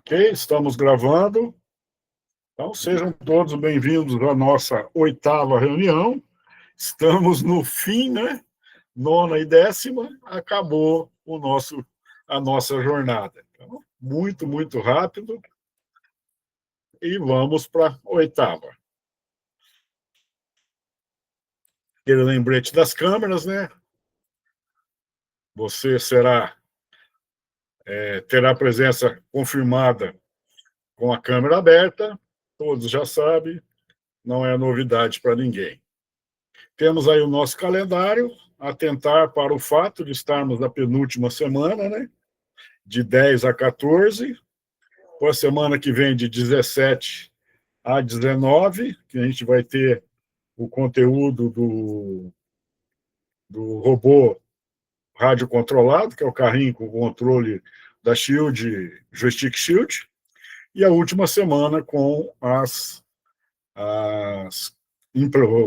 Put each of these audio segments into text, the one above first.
Ok, estamos gravando. Então, sejam todos bem-vindos à nossa 8ª reunião. Estamos no fim, né? 9ª e 10ª, acabou a nossa jornada. Então, muito rápido. E vamos para a 8ª. Aquele lembrete das câmeras, né? Você terá presença confirmada com a câmera aberta. Todos já sabem, não é novidade para ninguém. Temos aí o nosso calendário, atentar para o fato de estarmos na penúltima semana, né? De 10 a 14, com a semana que vem de 17 a 19, que a gente vai ter o conteúdo do robô radiocontrolado, que é o carrinho com controle da Shield, Joystick Shield, e a última semana com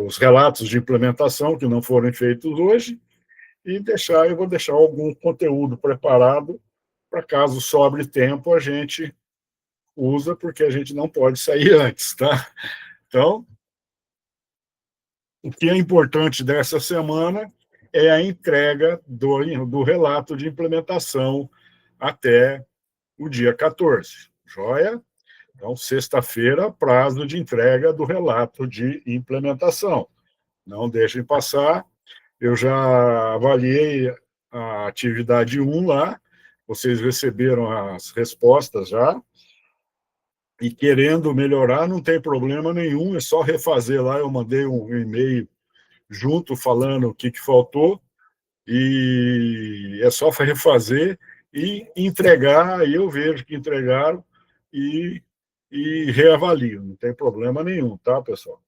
os relatos de implementação que não foram feitos hoje, e eu vou deixar algum conteúdo preparado para caso sobre tempo a gente usa, porque a gente não pode sair antes, tá? Então, o que é importante dessa semana é a entrega do relato de implementação até o dia 14, joia? Então, sexta-feira, prazo de entrega do relato de implementação. Não deixem passar. Eu já avaliei a atividade 1 lá, vocês receberam as respostas já, e querendo melhorar, não tem problema nenhum, é só refazer lá. Eu mandei um e-mail junto falando o que faltou, e é só refazer e entregar, aí eu vejo que entregaram e, e reavalio, não tem problema nenhum, tá, pessoal?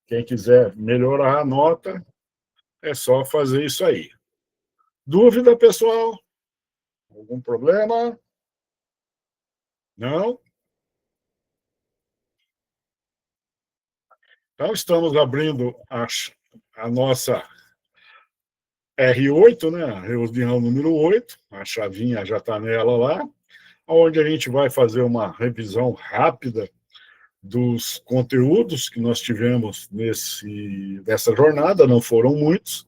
Quem quiser melhorar a nota, é só fazer isso aí. Dúvida, pessoal? Algum problema? Não? Então, estamos abrindo a nossa R8, né? A reunião número 8, a chavinha já está nela lá, onde a gente vai fazer uma revisão rápida dos conteúdos que nós tivemos nessa jornada. Não foram muitos,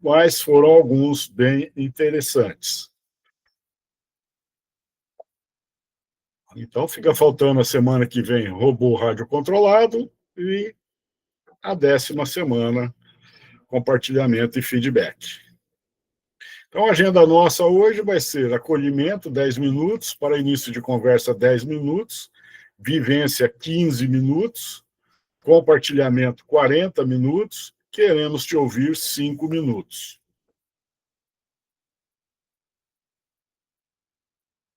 mas foram alguns bem interessantes. Então, fica faltando a semana que vem robô radiocontrolado e a 10ª semana compartilhamento e feedback. Então, a agenda nossa hoje vai ser acolhimento, 10 minutos, para início de conversa, 10 minutos, vivência, 15 minutos, compartilhamento, 40 minutos, queremos te ouvir, 5 minutos.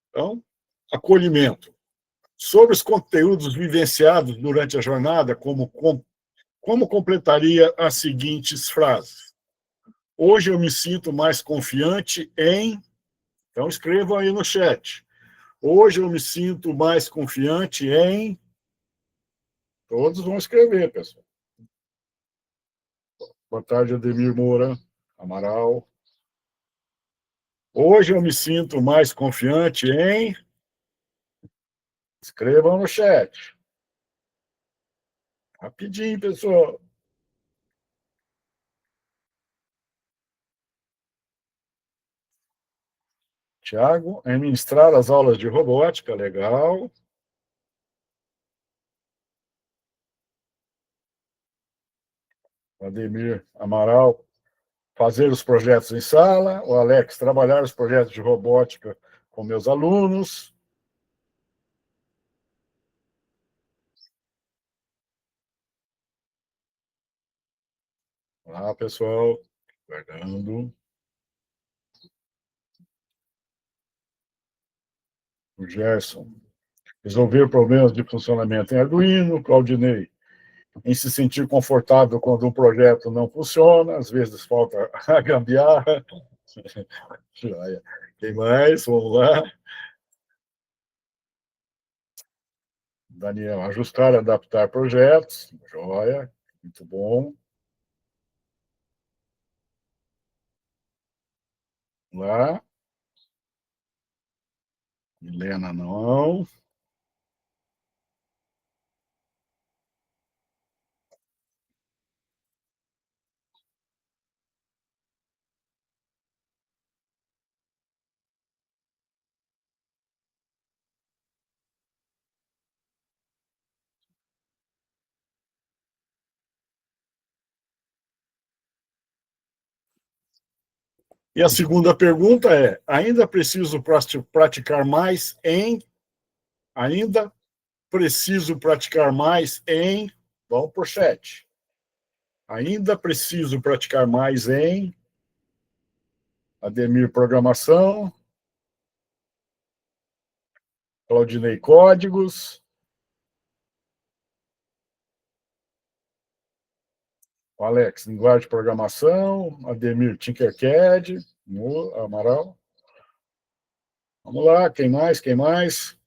Então, acolhimento. Sobre os conteúdos vivenciados durante a jornada, como completaria as seguintes frases? Hoje eu me sinto mais confiante em... Então, escrevam aí no chat. Hoje eu me sinto mais confiante em... Todos vão escrever, pessoal. Boa tarde, Ademir Moura, Amaral. Hoje eu me sinto mais confiante em... Escrevam no chat. Rapidinho, pessoal. Tiago, em ministrar as aulas de robótica, legal. Ademir Amaral, fazer os projetos em sala. O Alex, trabalhar os projetos de robótica com meus alunos. Olá, pessoal. Guardando. O Gerson. Resolver problemas de funcionamento em Arduino. Claudinei. Em se sentir confortável quando um projeto não funciona. Às vezes falta a gambiarra. Quem mais? Vamos lá. Daniel, ajustar e adaptar projetos. Joia. Muito bom. Lá. Milena, não. E a segunda pergunta é: ainda preciso praticar mais em. Ainda preciso praticar mais em. Vamos para o chat. Ainda preciso praticar mais em. Ademir Programação. Claudinei Códigos. Alex, linguagem de programação. Ademir Tinkercad. Amaral. Vamos lá, quem mais? Quem mais?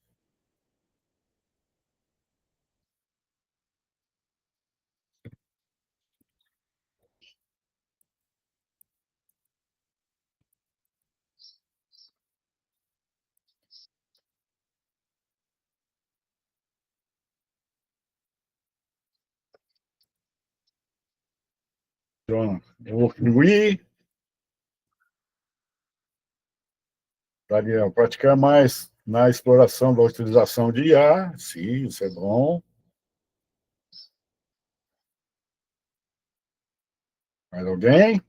John, eu vou fluir. Daniel, praticar mais na exploração da utilização de IA. Sim, isso é bom. Mais alguém?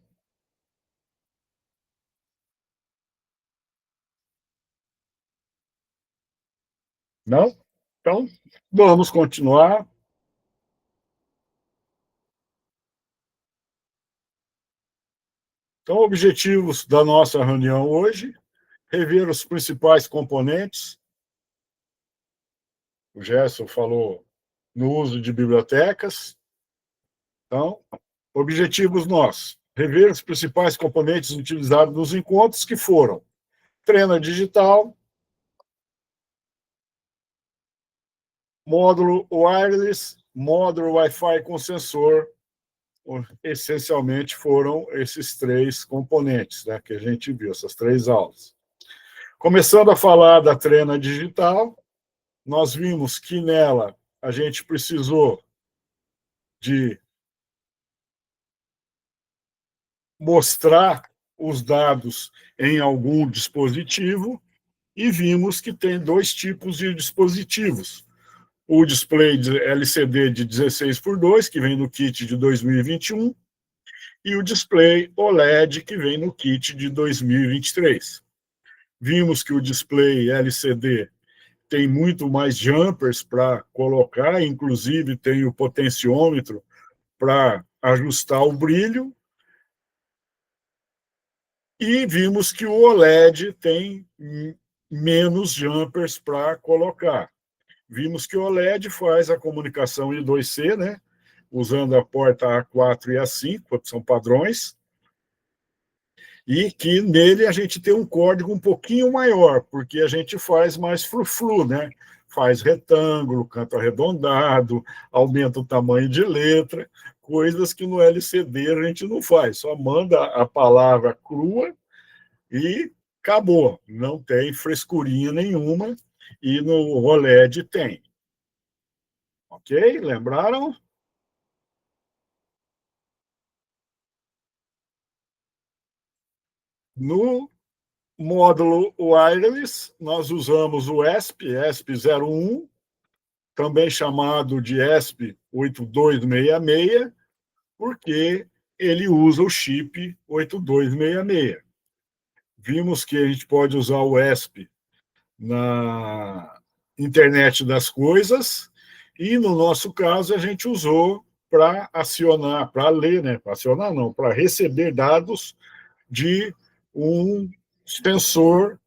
Não? Então, vamos continuar. Então, objetivos da nossa reunião hoje: rever os principais componentes. O Gerson falou no uso de bibliotecas. Então, objetivos nossos: rever os principais componentes utilizados nos encontros, que foram treina digital, módulo wireless, módulo Wi-Fi com sensor. Essencialmente foram esses três componentes, né, que a gente viu, essas três aulas. Começando a falar da treina digital, nós vimos que nela a gente precisou de mostrar os dados em algum dispositivo e vimos que tem dois tipos de dispositivos. O display de LCD de 16 por 2, que vem no kit de 2021, e o display OLED, que vem no kit de 2023. Vimos que o display LCD tem muito mais jumpers para colocar, inclusive tem o potenciômetro para ajustar o brilho, e vimos que o OLED tem menos jumpers para colocar. Vimos que o OLED faz a comunicação I2C, né, usando a porta A4 e A5, que são padrões, e que nele a gente tem um código um pouquinho maior, porque a gente faz mais frufru, né? Faz retângulo, canto arredondado, aumenta o tamanho de letra, coisas que no LCD a gente não faz, só manda a palavra crua e acabou, não tem frescurinha nenhuma, e no OLED tem. Ok? Lembraram? No módulo wireless, nós usamos o ESP01, também chamado de ESP 8266, porque ele usa o chip 8266. Vimos que a gente pode usar o ESP na internet das coisas, e no nosso caso a gente usou para acionar, para ler, né? Para acionar não, para receber dados de um sensor,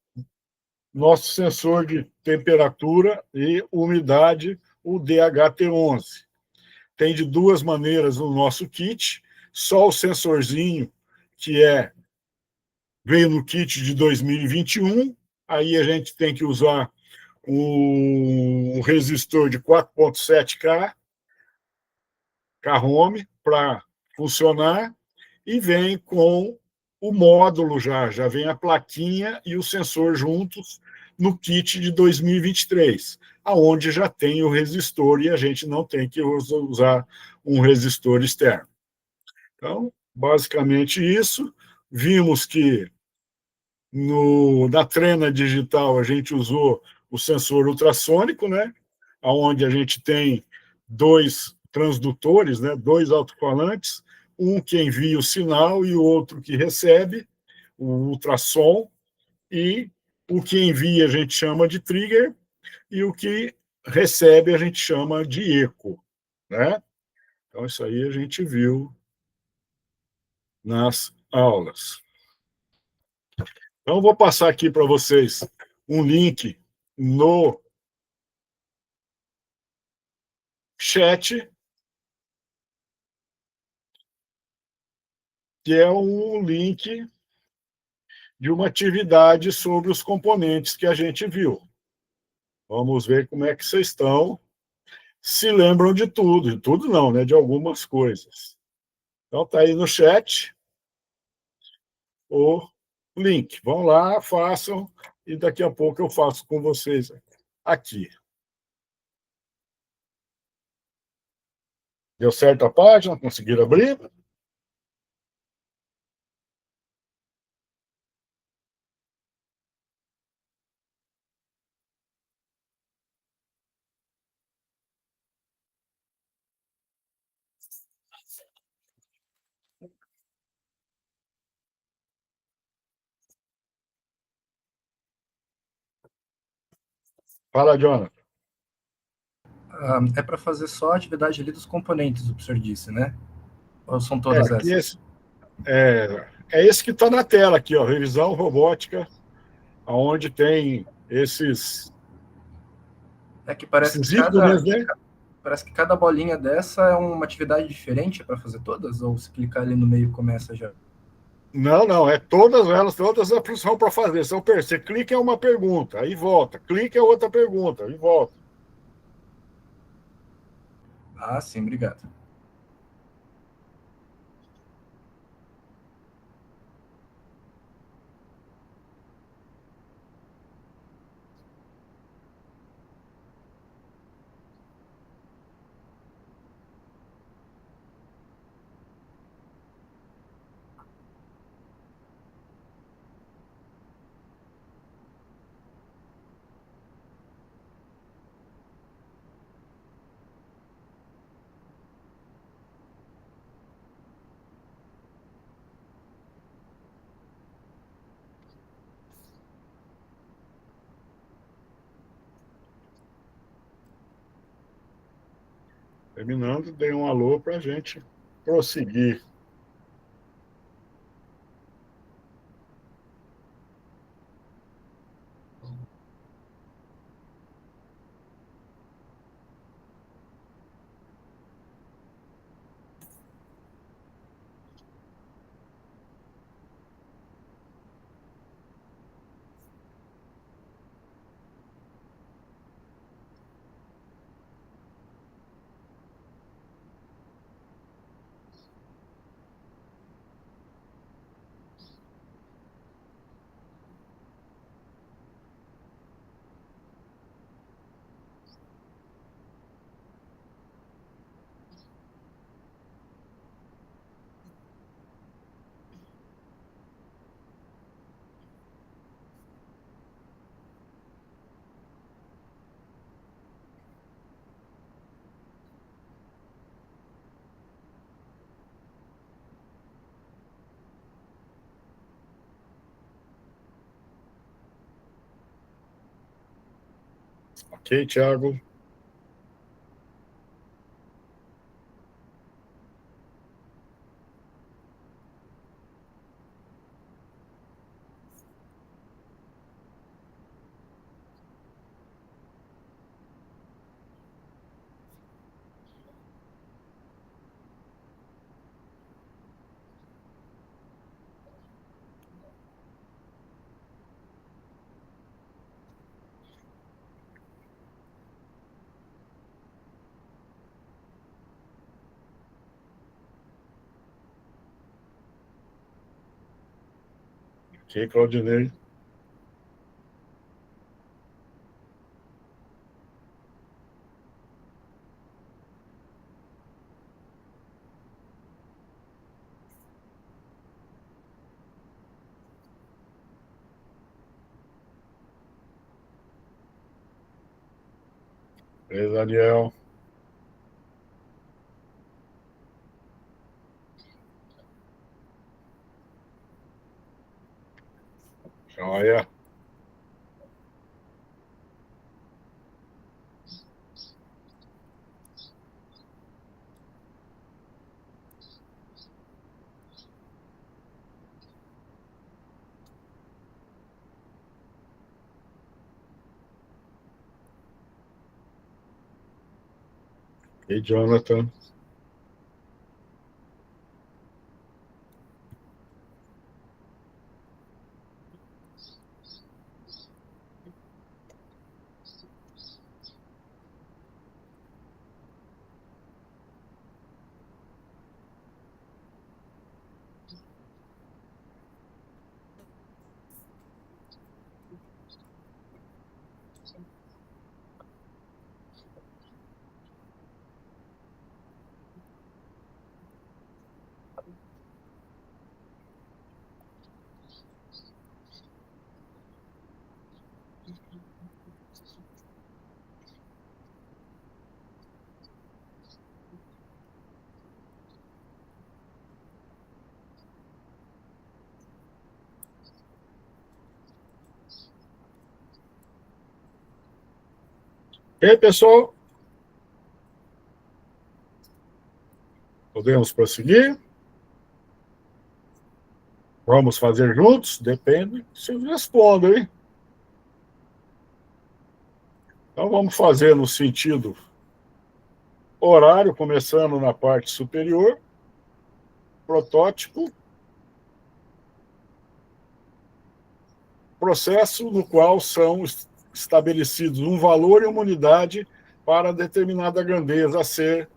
nosso sensor de temperatura e umidade, o DHT11. Tem de duas maneiras no nosso kit, só o sensorzinho, que veio no kit de 2021, aí a gente tem que usar um resistor de 4.7K, K-Home, para funcionar, e vem com o módulo já vem a plaquinha e o sensor juntos no kit de 2023, aonde já tem o resistor e a gente não tem que usar um resistor externo. Então, basicamente isso. Vimos que na trena digital a gente usou o sensor ultrassônico, né, onde a gente tem dois transdutores, né, dois alto-falantes, um que envia o sinal e o outro que recebe. o ultrassom, e o que envia a gente chama de trigger, e o que recebe a gente chama de eco, né? Então, isso aí a gente viu nas aulas. Então, vou passar aqui para vocês um link no chat, que é um link de uma atividade sobre os componentes que a gente viu. Vamos ver como é que vocês estão. Se lembram de tudo não, né? De algumas coisas. Então, está aí no chat o link. Vão lá, façam, e daqui a pouco eu faço com vocês aqui. Deu certo a página? Conseguiram abrir? Fala, Jonathan. É para fazer só a atividade ali dos componentes, o que o senhor disse, né? Ou são todas essas? É esse que está na tela aqui, ó, revisão robótica, onde tem esses É que parece que ícones, né? cada bolinha dessa é uma atividade diferente para fazer todas? Ou se clicar ali no meio começa já? Não, não, é todas elas, todas são para fazer. Você clica é uma pergunta, aí volta. Clica é outra pergunta, aí volta. Ah, sim, obrigado. Terminando, dei um alô para a gente prosseguir. Ok, Thiago? Ok, Claudinei. Beleza, Daniel. E Jonathan. E aí, pessoal? Podemos prosseguir? Vamos fazer juntos? Depende. Vocês respondam, hein? Então, vamos fazer no sentido horário, começando na parte superior, protótipo, processo no qual são estabelecidos um valor e uma unidade para determinada grandeza a ser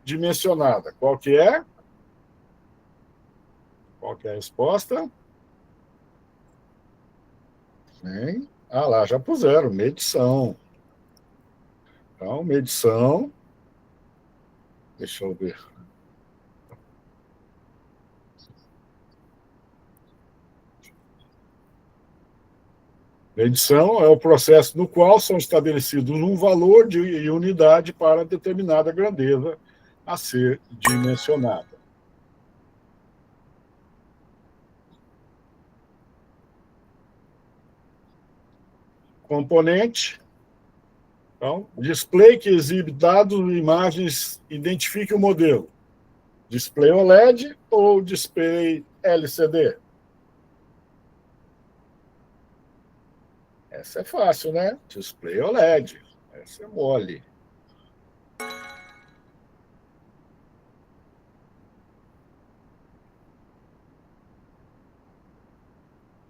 dimensionada. Qual que é? Qual que é a resposta? Hein? Ah lá, já puseram, medição. Então, medição, deixa eu ver. Medição é o processo no qual são estabelecidos um valor de unidade para determinada grandeza a ser dimensionada. Componente, então, display que exibe dados e imagens, identifique o modelo. Display OLED ou display LCD? Essa é fácil, né? Display OLED. Essa é mole.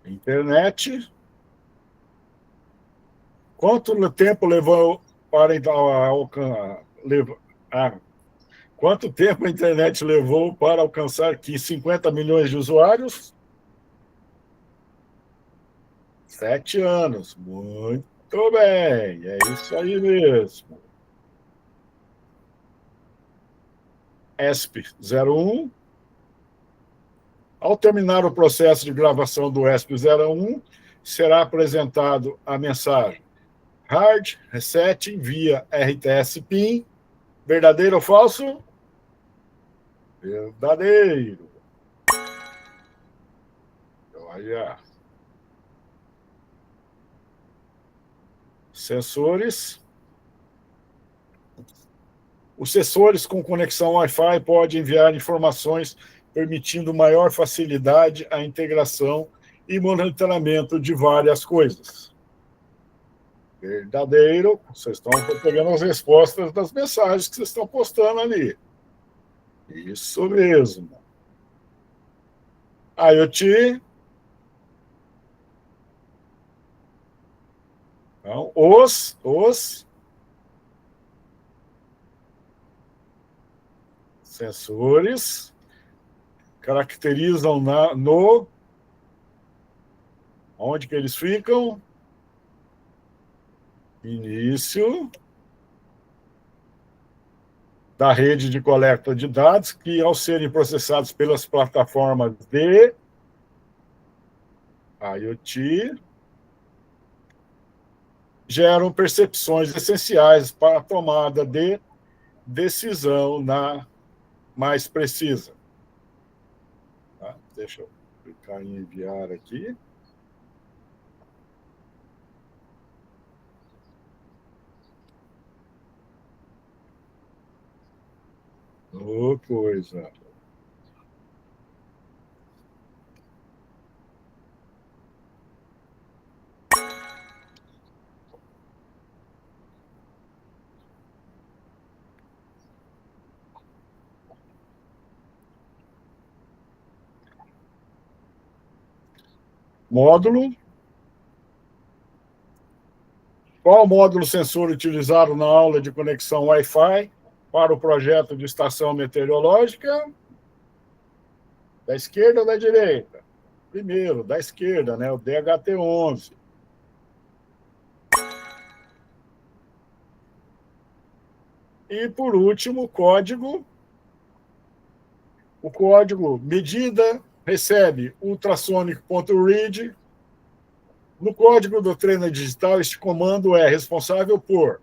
Internet. Quanto tempo levou para quanto tempo a internet levou para alcançar 50 milhões de usuários? 7 anos. Muito bem, é isso aí mesmo. ESP01. Ao terminar o processo de gravação do ESP01, será apresentado a mensagem Hard Reset via RTS PIN. Verdadeiro ou falso? Verdadeiro. Olha. Sensores. Os sensores com conexão Wi-Fi podem enviar informações permitindo maior facilidade à integração e monitoramento de várias coisas. Verdadeiro. Vocês estão pegando as respostas das mensagens que vocês estão postando ali. Isso mesmo. IoT. Então, os sensores caracterizam onde que eles ficam? Início da rede de coleta de dados, que, ao serem processados pelas plataformas de IoT, geram percepções essenciais para a tomada de decisão mais precisa. Tá? Deixa eu clicar em enviar aqui. Oh, coisa. Módulo. Qual módulo sensor utilizado na aula de conexão Wi-Fi para o projeto de estação meteorológica? Da esquerda ou da direita? Primeiro, da esquerda, né? O DHT-11. E, por último, o código. O código medida recebe ultrasonic.read. No código do trainer digital, este comando é responsável por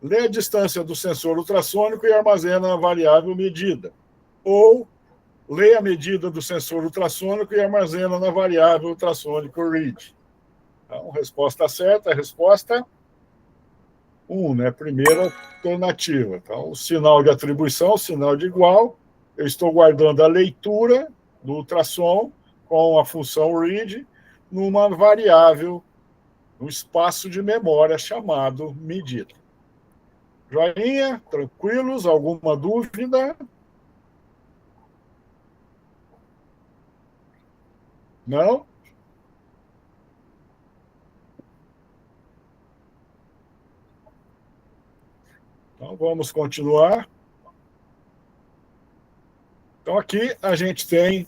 ler a distância do sensor ultrassônico e armazena a variável medida. Ou lê a medida do sensor ultrassônico e armazena na variável ultrassônico read. Então, resposta certa, resposta 1, né? Primeira alternativa. Então, o sinal de atribuição, o sinal de igual, eu estou guardando a leitura do ultrassom com a função read numa variável, no espaço de memória chamado medida. Joinha? Tranquilos? Alguma dúvida? Não? Então, vamos continuar. Então, aqui a gente tem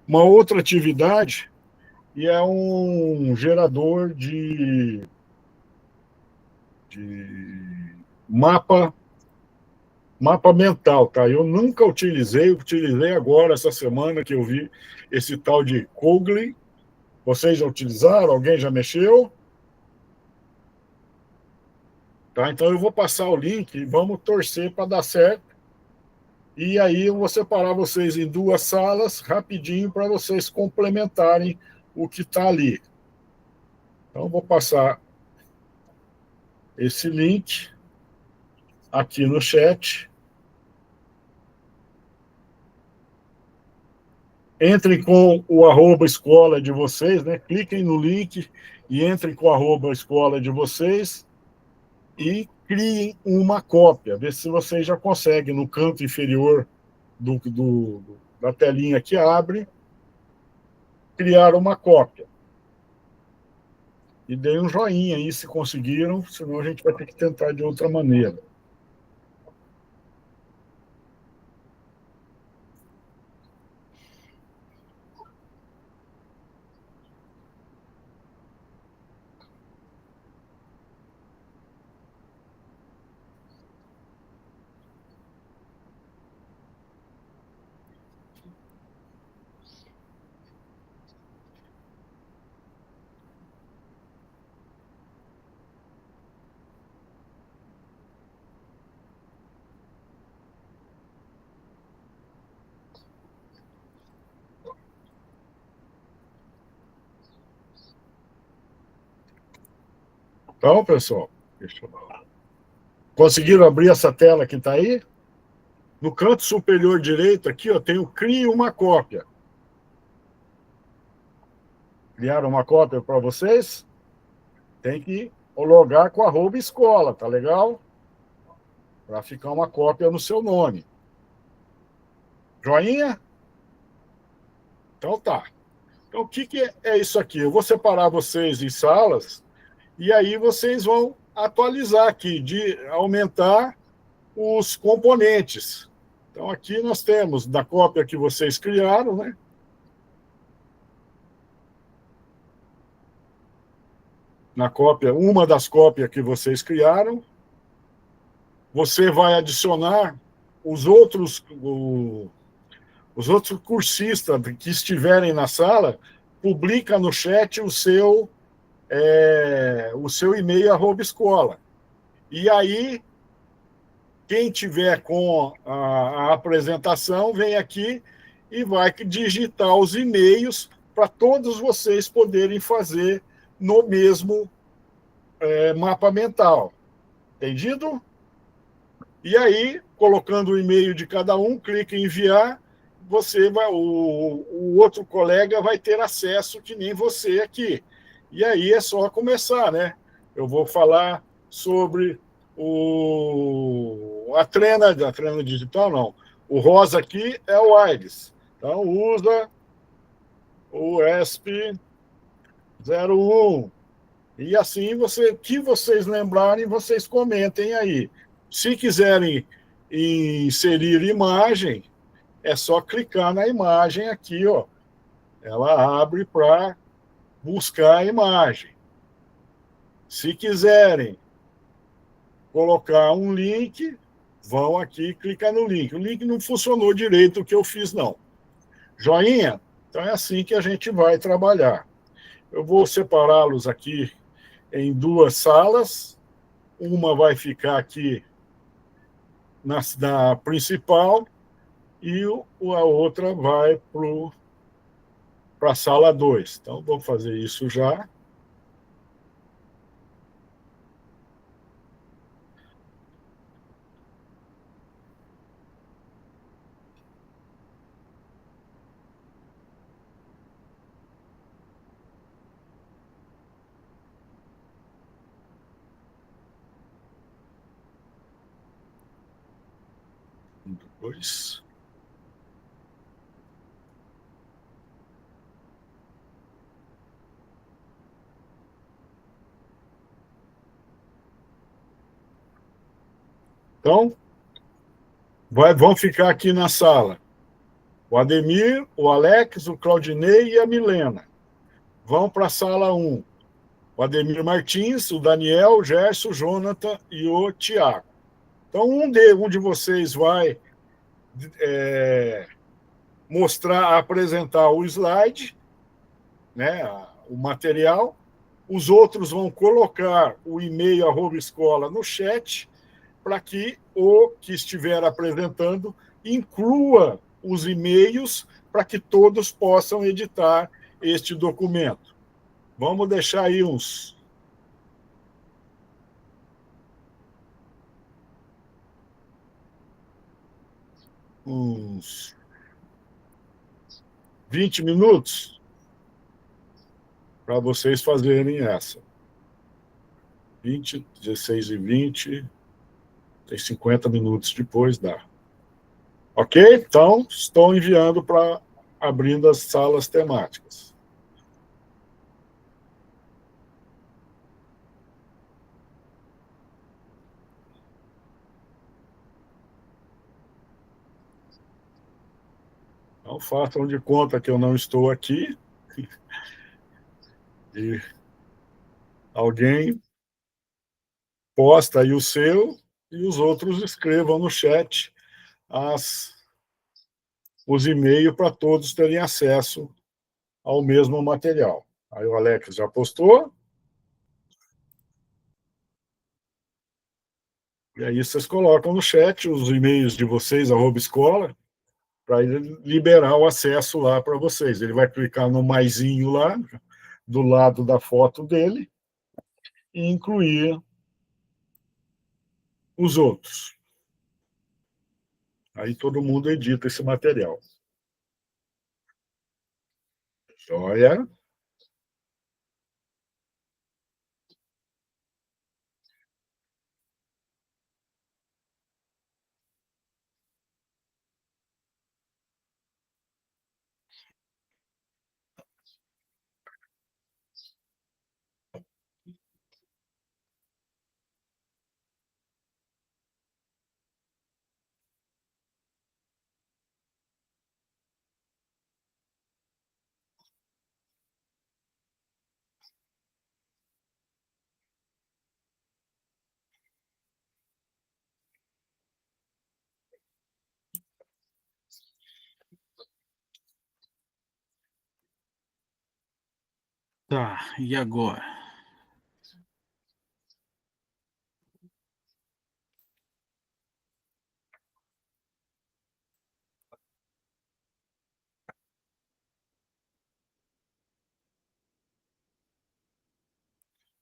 uma outra atividade e é um gerador de mapa mental, tá? Eu nunca utilizei agora, essa semana que eu vi esse tal de Cogli. Vocês já utilizaram? Alguém já mexeu? Tá? Então eu vou passar o link e vamos torcer para dar certo. E aí eu vou separar vocês em duas salas rapidinho para vocês complementarem o que está ali. Então eu vou passar esse link aqui no chat. Entrem com o @escola de vocês, né? Cliquem no link e entrem com o @escola de vocês e criem uma cópia. Vê se vocês já conseguem, no canto inferior da telinha que abre, criar uma cópia. E deem um joinha aí se conseguiram, senão a gente vai ter que tentar de outra maneira. Então, pessoal, conseguiram abrir essa tela que está aí? No canto superior direito, aqui, ó, tem o Crie uma cópia. Criaram uma cópia para vocês? Tem que logar com @escola, tá legal? Para ficar uma cópia no seu nome. Joinha? Então tá. Então, o que é isso aqui? Eu vou separar vocês em salas e aí vocês vão atualizar aqui, de aumentar os componentes. Então, aqui nós temos, da cópia que vocês criaram, né? Na cópia, uma das cópias que vocês criaram, você vai adicionar os outros cursistas que estiverem na sala, publica no chat o seu e-mail @escola. E aí, quem tiver com a apresentação, vem aqui e vai digitar os e-mails para todos vocês poderem fazer no mesmo mapa mental. Entendido? E aí, colocando o e-mail de cada um, clique em enviar, o outro colega vai ter acesso que nem você aqui. E aí é só começar, né? Eu vou falar sobre a trena digital, não. O rosa aqui é o Aires. Então, usa UESP 01. E assim, que vocês lembrarem, vocês comentem aí. Se quiserem inserir imagem, é só clicar na imagem aqui, ó. Ela abre para buscar a imagem. Se quiserem colocar um link, vão aqui e clicar no link. O link não funcionou direito o que eu fiz, não. Joinha? Então é assim que a gente vai trabalhar. Eu vou separá-los aqui em duas salas. Uma vai ficar aqui na principal e a outra vai para a sala 2. Então, vou fazer isso já. Um, dois. Então, vão ficar aqui na sala o Ademir, o Alex, o Claudinei e a Milena. Vão para a sala 1. O Ademir Martins, o Daniel, o Gerson, o Jonathan e o Tiago. Então, um de vocês vai mostrar, apresentar o slide, né, o material. Os outros vão colocar o e-mail @escola no chat para que o que estiver apresentando inclua os e-mails para que todos possam editar este documento. Vamos deixar aí uns 20 minutos para vocês fazerem essa. 20, 16 e 20, tem 50 minutos depois, dá. Ok? Então, estou enviando para abrindo as salas temáticas. Então, façam de conta que eu não estou aqui e alguém posta aí o seu e os outros escrevam no chat os e-mails para todos terem acesso ao mesmo material. Aí o Alex já postou. E aí vocês colocam no chat os e-mails de vocês, @escola, para ele liberar o acesso lá para vocês. Ele vai clicar no maisinho lá, do lado da foto dele, e incluir os outros. Aí todo mundo edita esse material. Joia? Tá, e agora?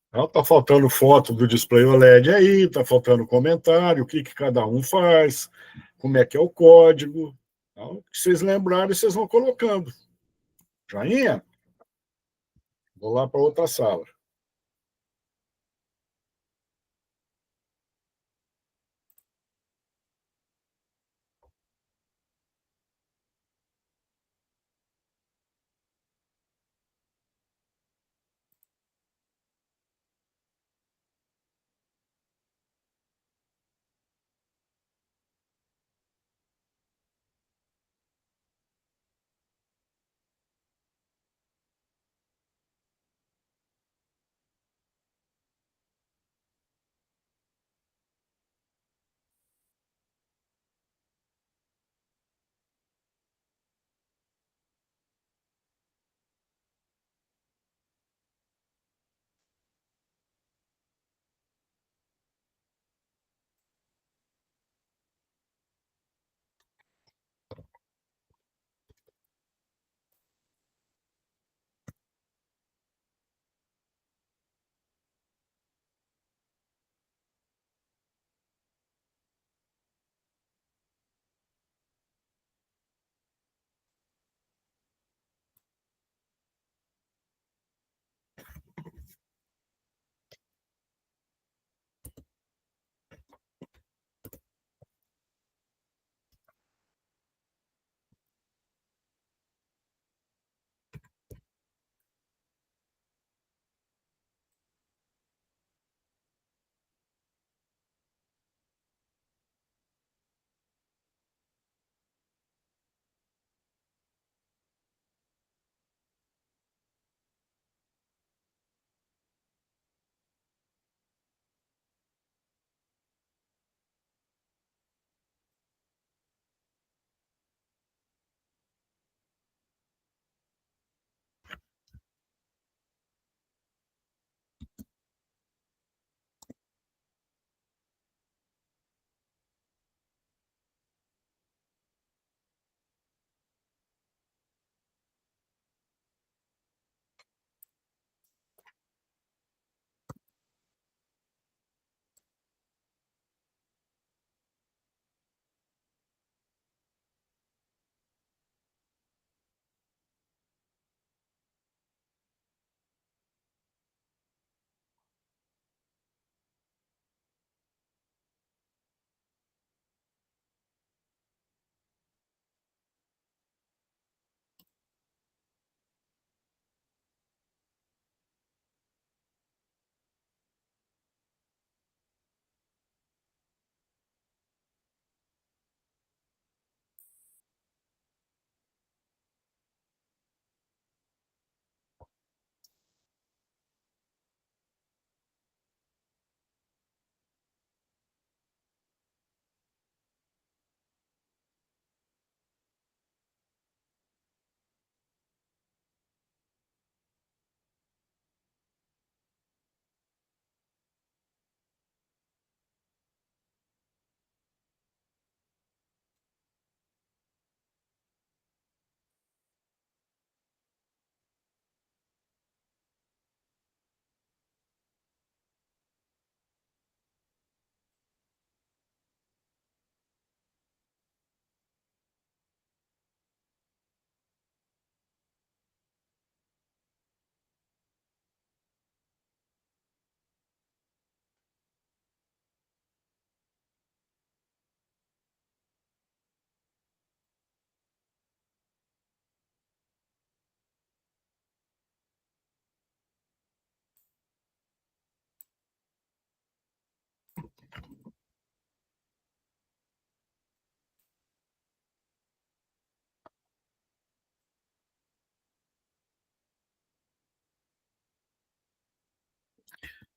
Então, está faltando foto do display OLED aí, está faltando comentário, o que cada um faz, como é que é o código. Então, se vocês lembrarem, vocês vão colocando. Joinha? Vou lá para outra sala.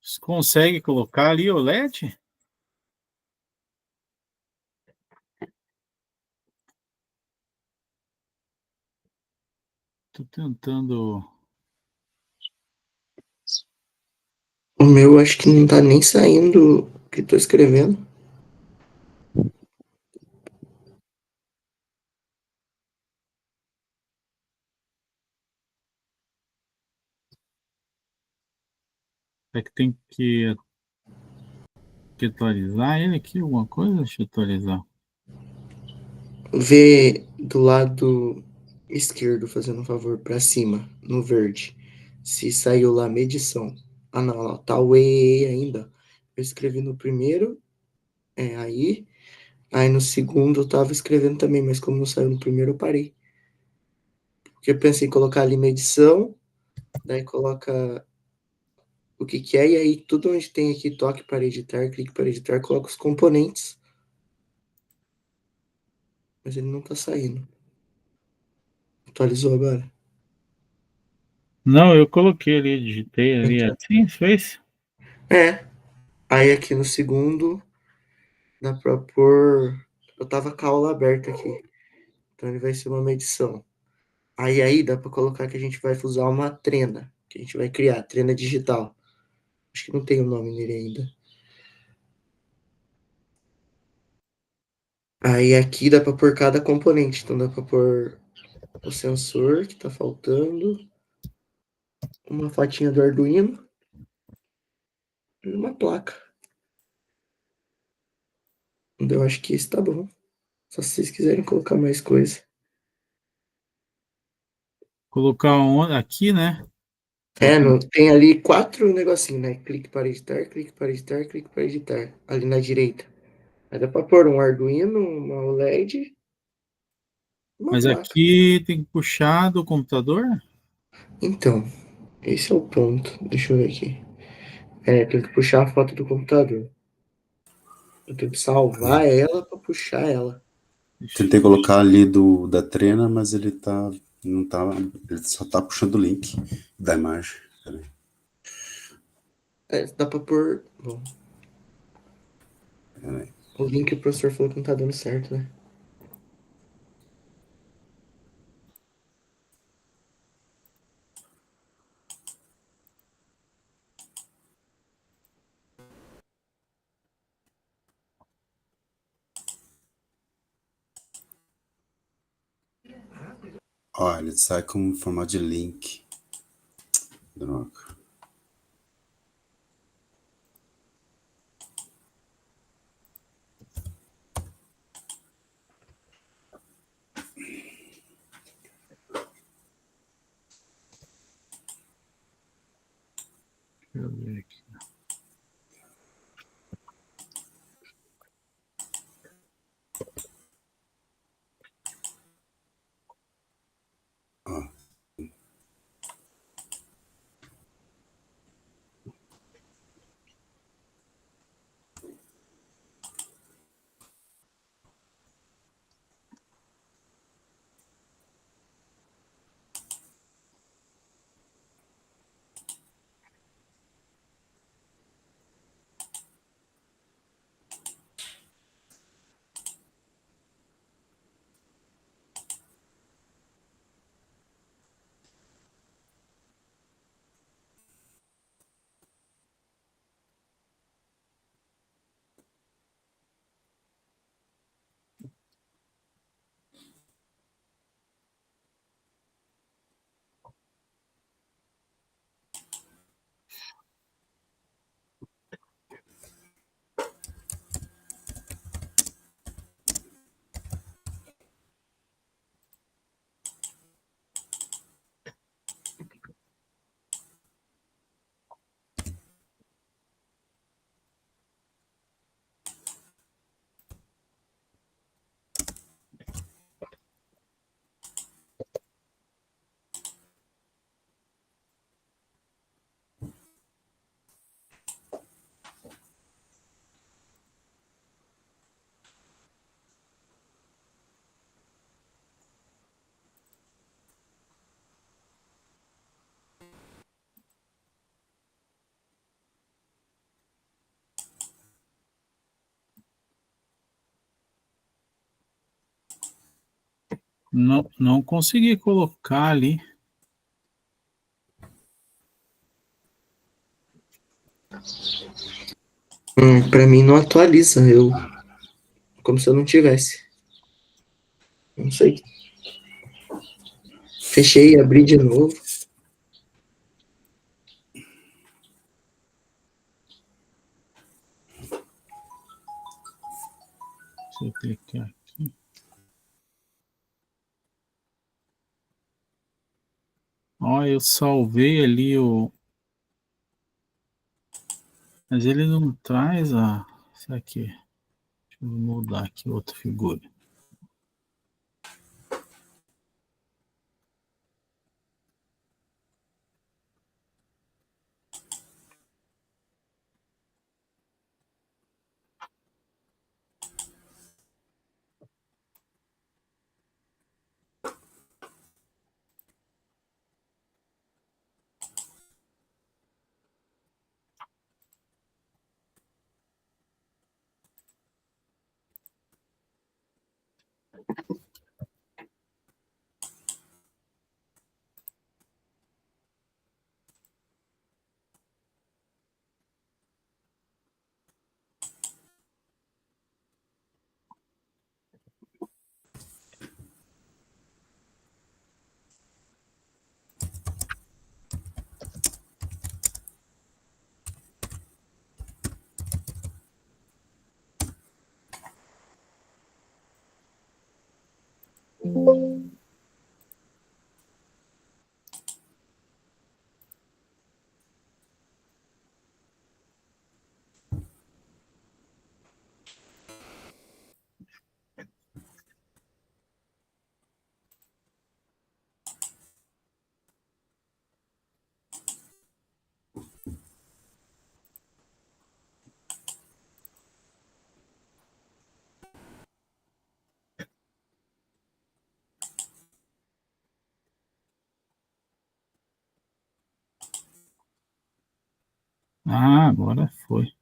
Você consegue colocar ali o LED? Tô tentando. O meu acho que não tá nem saindo o que tô escrevendo. É que tem que atualizar ele aqui, alguma coisa? Deixa eu atualizar. Vê do lado esquerdo, fazendo um favor, pra cima, no verde. Se saiu lá medição. Ah, não, lá tá o EE ainda. Eu escrevi no primeiro, aí. Aí no segundo eu tava escrevendo também, mas como não saiu no primeiro, eu parei. Porque eu pensei em colocar ali medição, daí coloca o que que é, e aí tudo onde tem aqui toque para editar, clique para editar, coloca os componentes. Mas ele não tá saindo. Atualizou agora? Não, eu coloquei ali, digitei ali. Então, Assim, fez? é. Aí aqui no segundo, dá pra pôr. Eu tava com a aula aberta aqui. Então ele vai ser uma medição. Aí dá pra colocar que a gente vai usar uma trena. Que a gente vai criar, trena digital. Acho que não tem o nome nele ainda. Aí aqui dá pra pôr cada componente. Então dá pra pôr o sensor que tá faltando. Uma fotinha do Arduino. E uma placa. Eu acho que esse tá bom. Só se vocês quiserem colocar mais coisa. Colocar aqui, né? Tem ali 4 negocinhos, né? Clique para editar, clique para editar, clique para editar. Ali na direita. Aí dá pra pôr um Arduino, uma OLED, uma Mas placa. aqui tem que puxar do computador? Então, esse é o ponto. Deixa eu ver aqui. Tem que puxar a foto do computador. Eu tenho que salvar ela para puxar ela. Tentei colocar ali da trena, mas ele tá. Não tá. Ele só tá puxando o link da imagem. Peraí. Dá pra pôr. Bom, Peraí. o link o professor falou que não tá dando certo, né? Ó, ele sai com formato de link. Droga. Deixa eu ver aqui. Ó, Não consegui colocar ali. Pra mim não atualiza, como se eu não tivesse. Não sei. Fechei, abri de novo. Deixa eu clicar aqui. Ó, eu salvei ali o. Mas ele não traz a. Isso aqui. Deixa eu mudar aqui outra figura. Ah, agora foi.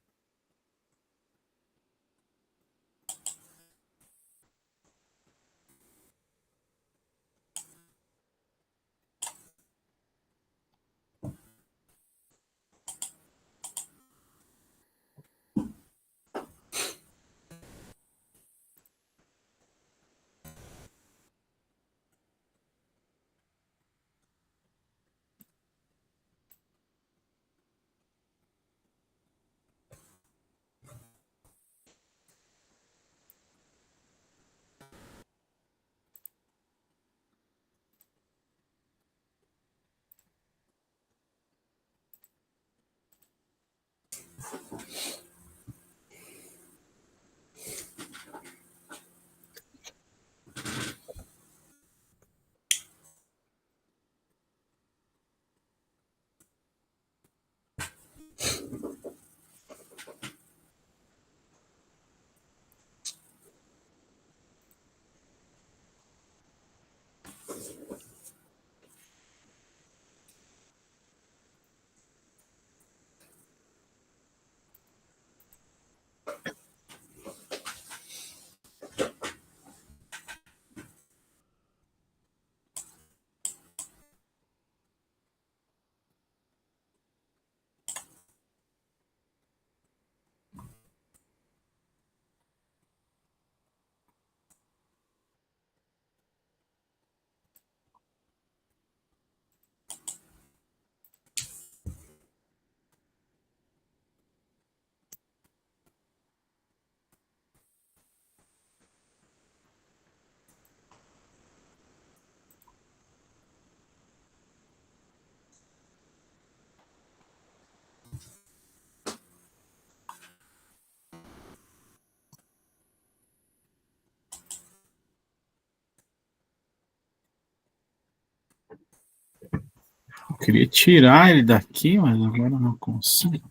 Eu queria tirar ele daqui, mas agora não consigo.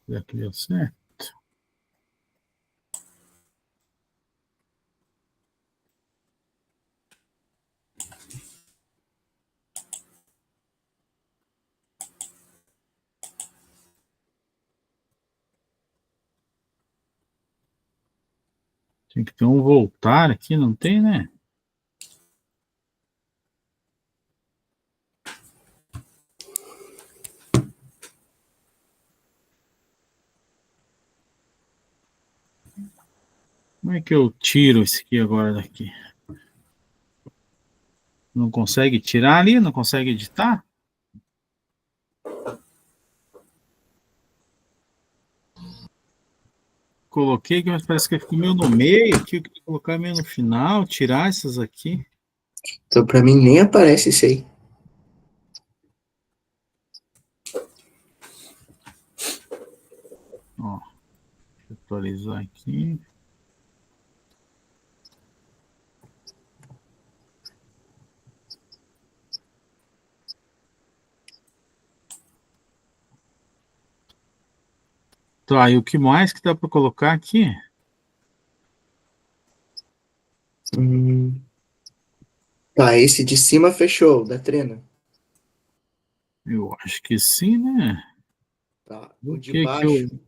Será que deu certo? Tem que ter um voltar aqui, não tem, né? Como é que eu tiro esse aqui agora daqui? Não consegue tirar ali? Não consegue editar? Coloquei aqui, mas parece que ficou meio no meio aqui. Eu queria colocar meio no final, tirar essas aqui. Então, pra mim, nem aparece isso aí. Ó, deixa eu atualizar aqui. Tá, e o que mais que dá para colocar aqui? Hum, Tá, esse de cima fechou, da trena. Eu acho que sim, né? Tá, O que que eu...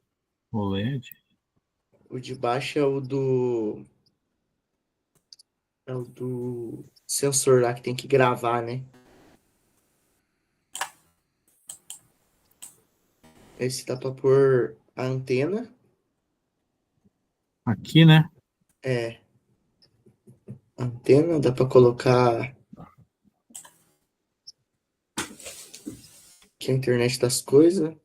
OLED? o de baixo é o do sensor lá que tem que gravar, né? Esse dá pra pôr a antena. Aqui, né? É, antena, dá pra colocar aqui a internet das coisas.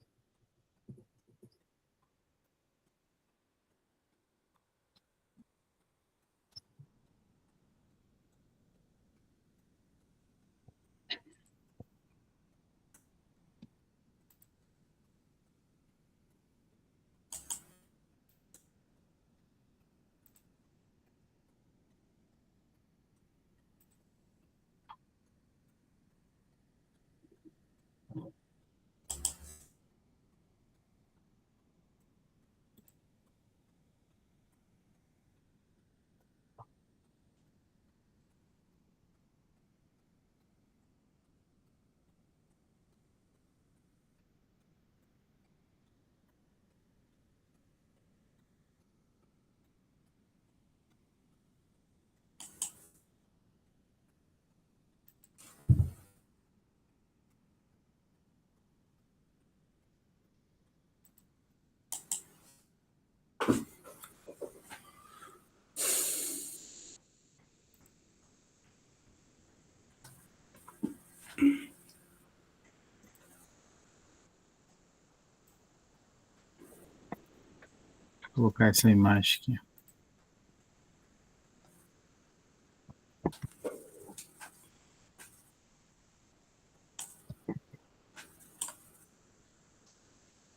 Vou colocar essa imagem aqui.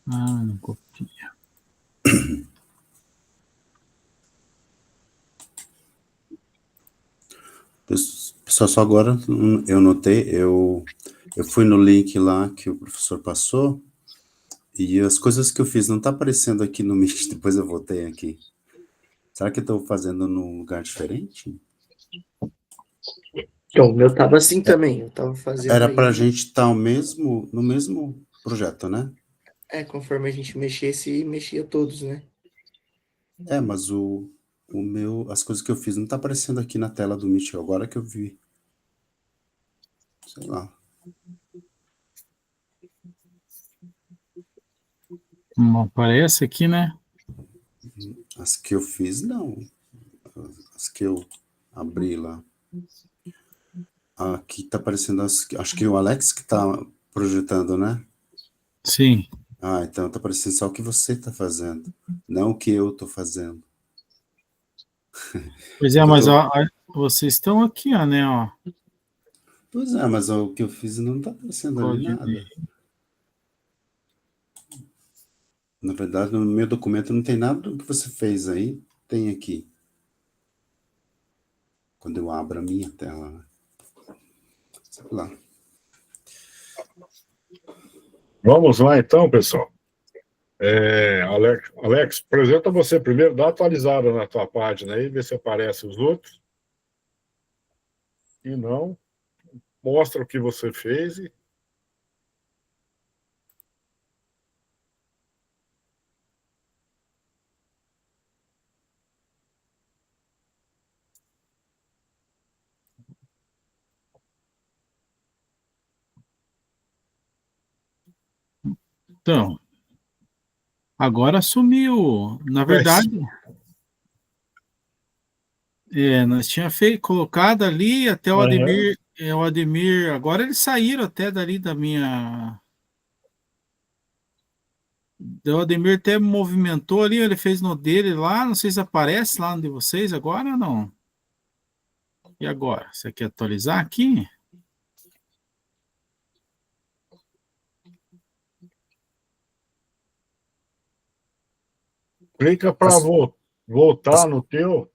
Ah, não copia. Pessoal, só agora eu notei, eu fui no link lá que o professor passou e as coisas que eu fiz não tá aparecendo aqui no Meet, depois eu voltei aqui. Será que eu estou fazendo num lugar diferente? Então, o meu tava assim também. Eu tava fazendo Era para a aí. gente estar no mesmo projeto, né? Conforme a gente mexesse, mexia todos, né? Mas o meu, as coisas que eu fiz não tá aparecendo aqui na tela do Meet, agora que eu vi. Sei lá. Não aparece aqui, né? As que eu fiz, não. As que eu abri lá. Aqui tá aparecendo acho que o Alex que tá projetando, né? Sim. Então tá aparecendo só o que você tá fazendo, não o que eu tô fazendo. Pois é, Que eu mas tô... ó, vocês estão aqui, ó, né? Ó, Pois é, mas o que eu fiz não tá aparecendo ali código nada. Na verdade, no meu documento não tem nada do que você fez aí, tem aqui. Quando eu abro a minha tela, né? Sei lá. Vamos lá então, pessoal. Alex, apresenta você primeiro, dá atualizada na tua página aí, vê se aparecem os outros. E não, mostra o que você fez. Então, agora sumiu. Na Mas verdade, Nós tinha colocado ali até Aham. o Ademir, agora eles saíram até dali da minha. O Ademir até movimentou ali, ele fez no dele lá, não sei se aparece lá no de vocês agora ou não. E agora? Você quer atualizar aqui? Clica para As, voltar as, no teu,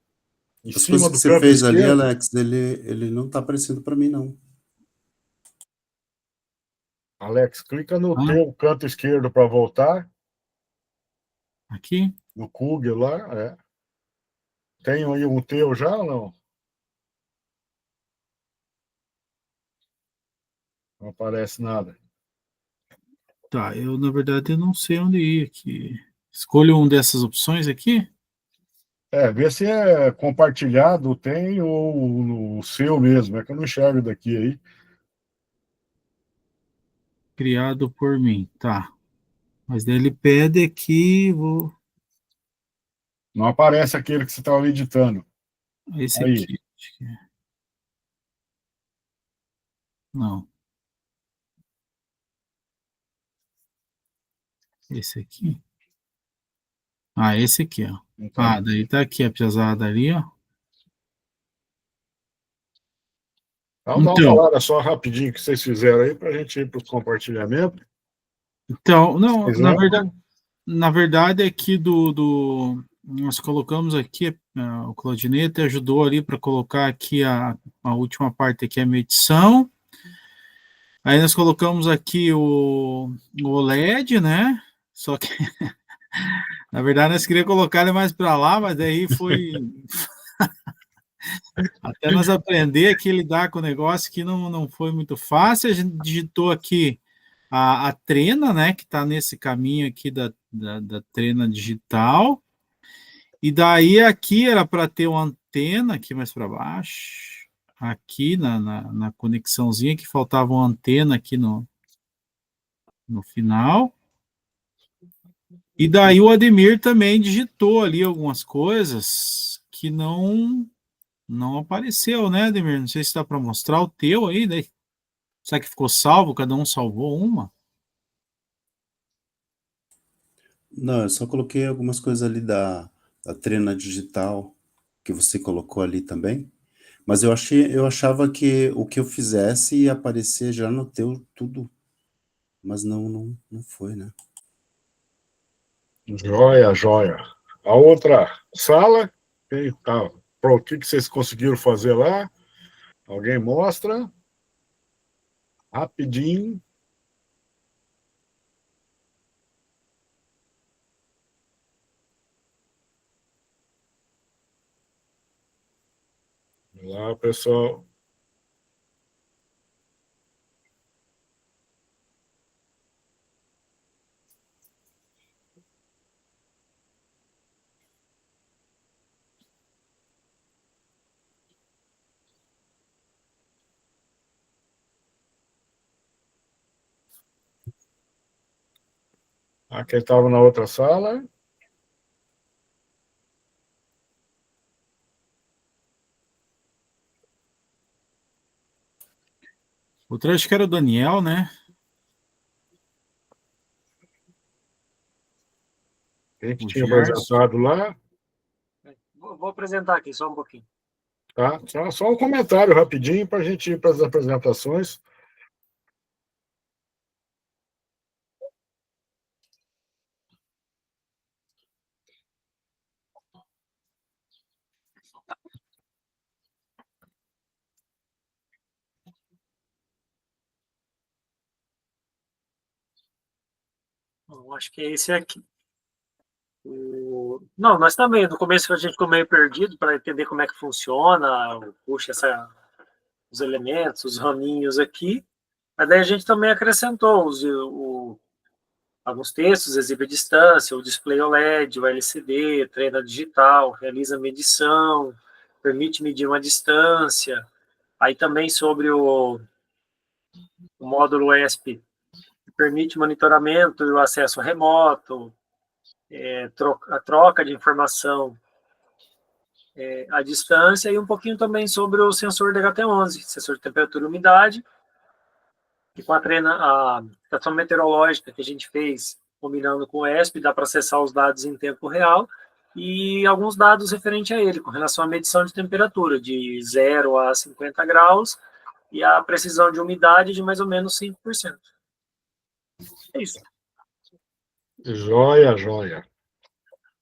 em as cima coisas que do você canto fez ali, esquerdo. Alex, ele não está aparecendo para mim, não. Alex, clica no Ah, teu canto esquerdo para voltar, aqui? no Google lá. Tem aí um teu já ou não? Não aparece nada. Tá, eu na verdade eu não sei onde ir aqui. Escolho uma dessas opções aqui, Vê se é compartilhado, tem ou o seu mesmo. É que eu não enxergo daqui aí. criado por mim. Tá. Mas daí ele pede aqui, Não aparece aquele que você estava editando. esse Aí. aqui. Acho que não, esse aqui. Ah, esse aqui, ó. Então, Ah, daí tá aqui a pesada ali, ó. dá uma Então, falada só rapidinho que vocês fizeram aí para a gente ir para o compartilhamento. não, Vocês lembram? na verdade aqui nós colocamos aqui, o Claudinete ajudou ali para colocar aqui a última parte aqui, a medição. Aí nós colocamos aqui o OLED, né? Só que, na verdade, nós queríamos colocar ele mais para lá, mas daí foi. Até nós aprender aqui lidar com o negócio que não foi muito fácil. A gente digitou aqui a trena, né? Que está nesse caminho aqui da trena digital. E daí aqui era para ter uma antena aqui mais para baixo. Aqui na conexãozinha que faltava uma antena aqui no final. E daí o Ademir também digitou ali algumas coisas que não apareceu, né, Ademir? Não sei se dá para mostrar o teu aí, daí. Será que ficou salvo? Cada um salvou uma? Não, eu só coloquei algumas coisas ali da trena digital que você colocou ali também. Mas eu achava que o que eu fizesse ia aparecer já no teu tudo. Mas não foi, né? Joia, joia. A outra sala, tá, o que vocês conseguiram fazer lá? Alguém mostra? Rapidinho. Lá, pessoal. Aqui estava na outra sala. Outra acho que era o Daniel, né? Quem que O tinha Gerson. apresentado lá? Vou apresentar aqui só um pouquinho. Tá? Só um comentário rapidinho para a gente ir para as apresentações. Bom, acho que é esse aqui. Não, nós também, no começo a gente ficou meio perdido para entender como é que funciona, puxa os elementos, os raminhos aqui. Mas daí a gente também acrescentou alguns textos, exibe a distância, o display OLED, o LCD, treina digital, realiza medição, permite medir uma distância. Aí também sobre o módulo ESP, permite monitoramento e o acesso remoto, a troca de informação a distância, e um pouquinho também sobre o sensor DHT11, sensor de temperatura e umidade, e com a estação meteorológica que a gente fez, combinando com o ESP, dá para acessar os dados em tempo real, e alguns dados referentes a ele, com relação à medição de temperatura, de 0 a 50 graus, e a precisão de umidade de mais ou menos 5%. É isso. Joia, joia.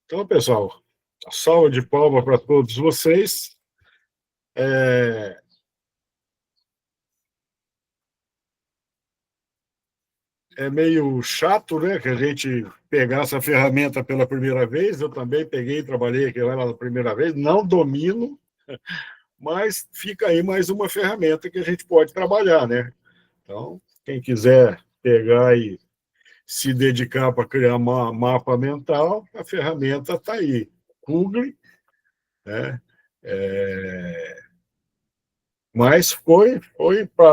Então, pessoal, salva de palmas para todos vocês. É meio chato, né, que a gente pegar essa ferramenta pela primeira vez. Eu também peguei e trabalhei aqui lá na primeira vez, não domino, mas fica aí mais uma ferramenta que a gente pode trabalhar, né? Então, quem quiser pegar e se dedicar para criar um mapa mental, a ferramenta está aí. Google, né? Mas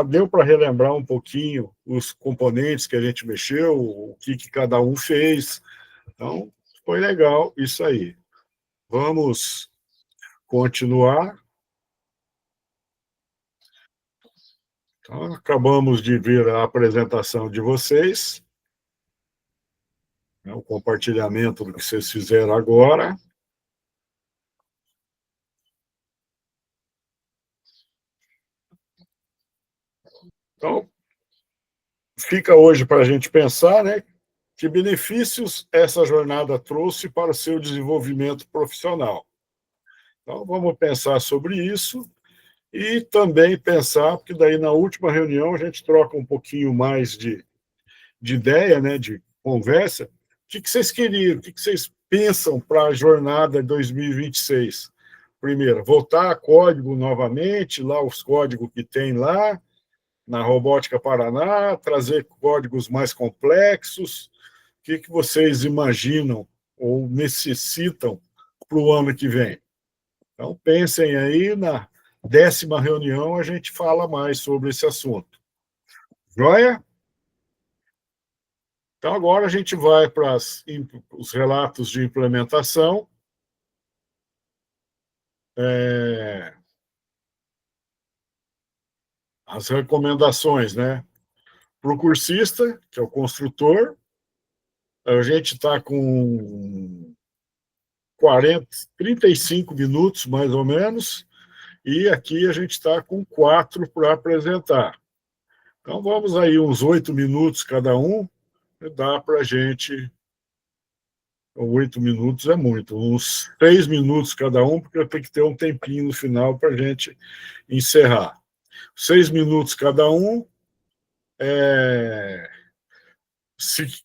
deu para relembrar um pouquinho os componentes que a gente mexeu, o que cada um fez. Então, foi legal isso aí. Vamos continuar. Então, acabamos de ver a apresentação de vocês, né, o compartilhamento do que vocês fizeram agora. Então, fica hoje para a gente pensar, né, que benefícios essa jornada trouxe para o seu desenvolvimento profissional. Então, vamos pensar sobre isso e também pensar, porque daí na última reunião a gente troca um pouquinho mais de ideia, né, de conversa. O que vocês queriam, o que vocês pensam para a jornada 2026? Primeiro, voltar a código novamente, lá os códigos que tem lá, na Robótica Paraná, trazer códigos mais complexos. O que vocês imaginam ou necessitam para o ano que vem? Então, pensem aí, na 10ª reunião a gente fala mais sobre esse assunto. Joia? Então, agora a gente vai para os relatos de implementação. As recomendações, né? Para o cursista, que é o construtor, a gente está com 35 minutos, mais ou menos, e aqui a gente está com 4 para apresentar. Então, vamos aí uns 8 minutos cada um, dá para a gente... 8 minutos é muito, uns 6 minutos cada um, porque tem que ter um tempinho no final para a gente encerrar. 6 minutos cada um. Se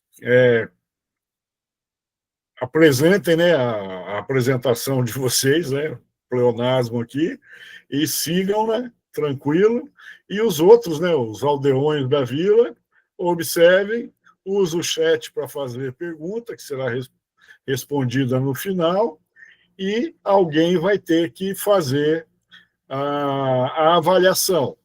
apresentem, né, a apresentação de vocês, né, pleonasmo aqui, e sigam, né, tranquilo. E os outros, né, os aldeões da vila, observem, use o chat para fazer pergunta, que será respondida no final, e alguém vai ter que fazer a avaliação.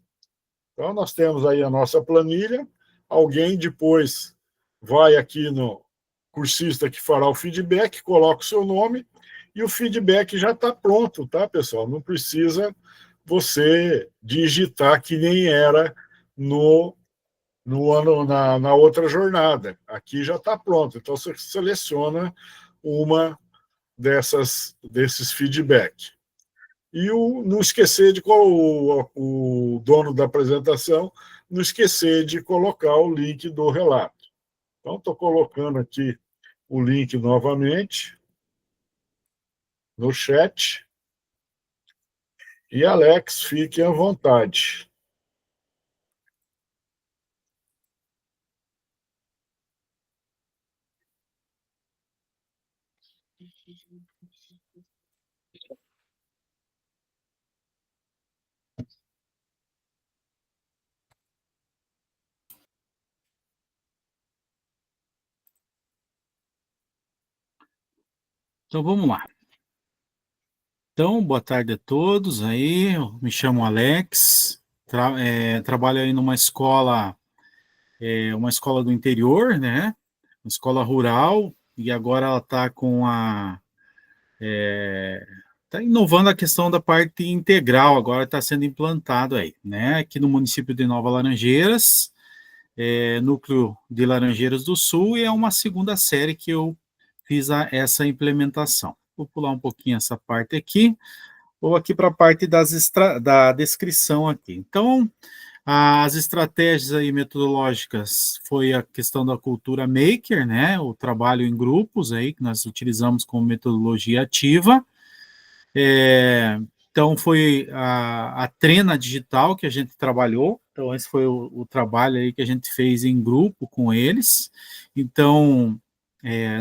Então, nós temos aí a nossa planilha, alguém depois vai aqui no cursista que fará o feedback, coloca o seu nome, e o feedback já está pronto, tá, pessoal? Não precisa você digitar que nem era no ano, na outra jornada. Aqui já está pronto. Então, você seleciona uma desses feedback. E não esquecer de o dono da apresentação, não esquecer de colocar o link do relato. Então, estou colocando aqui o link novamente no chat. E, Alex, fique à vontade. Então, vamos lá. Então, boa tarde a todos aí. Eu me chamo Alex, trabalho aí numa escola, uma escola do interior, né? Uma escola rural, e agora ela está está inovando a questão da parte integral, agora está sendo implantado aí, né? Aqui no município de Nova Laranjeiras, núcleo de Laranjeiras do Sul, e é uma segunda série que eu fiz essa implementação. Vou pular um pouquinho essa parte aqui, ou aqui para a parte da descrição aqui. Então, as estratégias aí metodológicas foi a questão da cultura maker, né? O trabalho em grupos aí que nós utilizamos como metodologia ativa. Então foi a trena digital que a gente trabalhou. Então esse foi o trabalho aí que a gente fez em grupo com eles. Então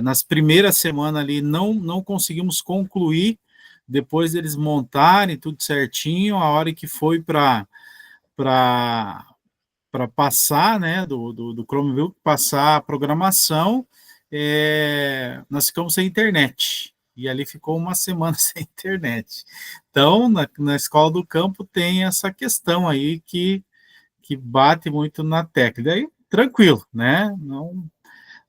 nas primeiras semanas ali não conseguimos concluir. Depois deles montarem tudo certinho, a hora que foi para passar, né, do Chromebook, passar a programação, nós ficamos sem internet, e ali ficou uma semana sem internet. Então, na escola do campo tem essa questão aí que bate muito na tecla. Daí, tranquilo, né,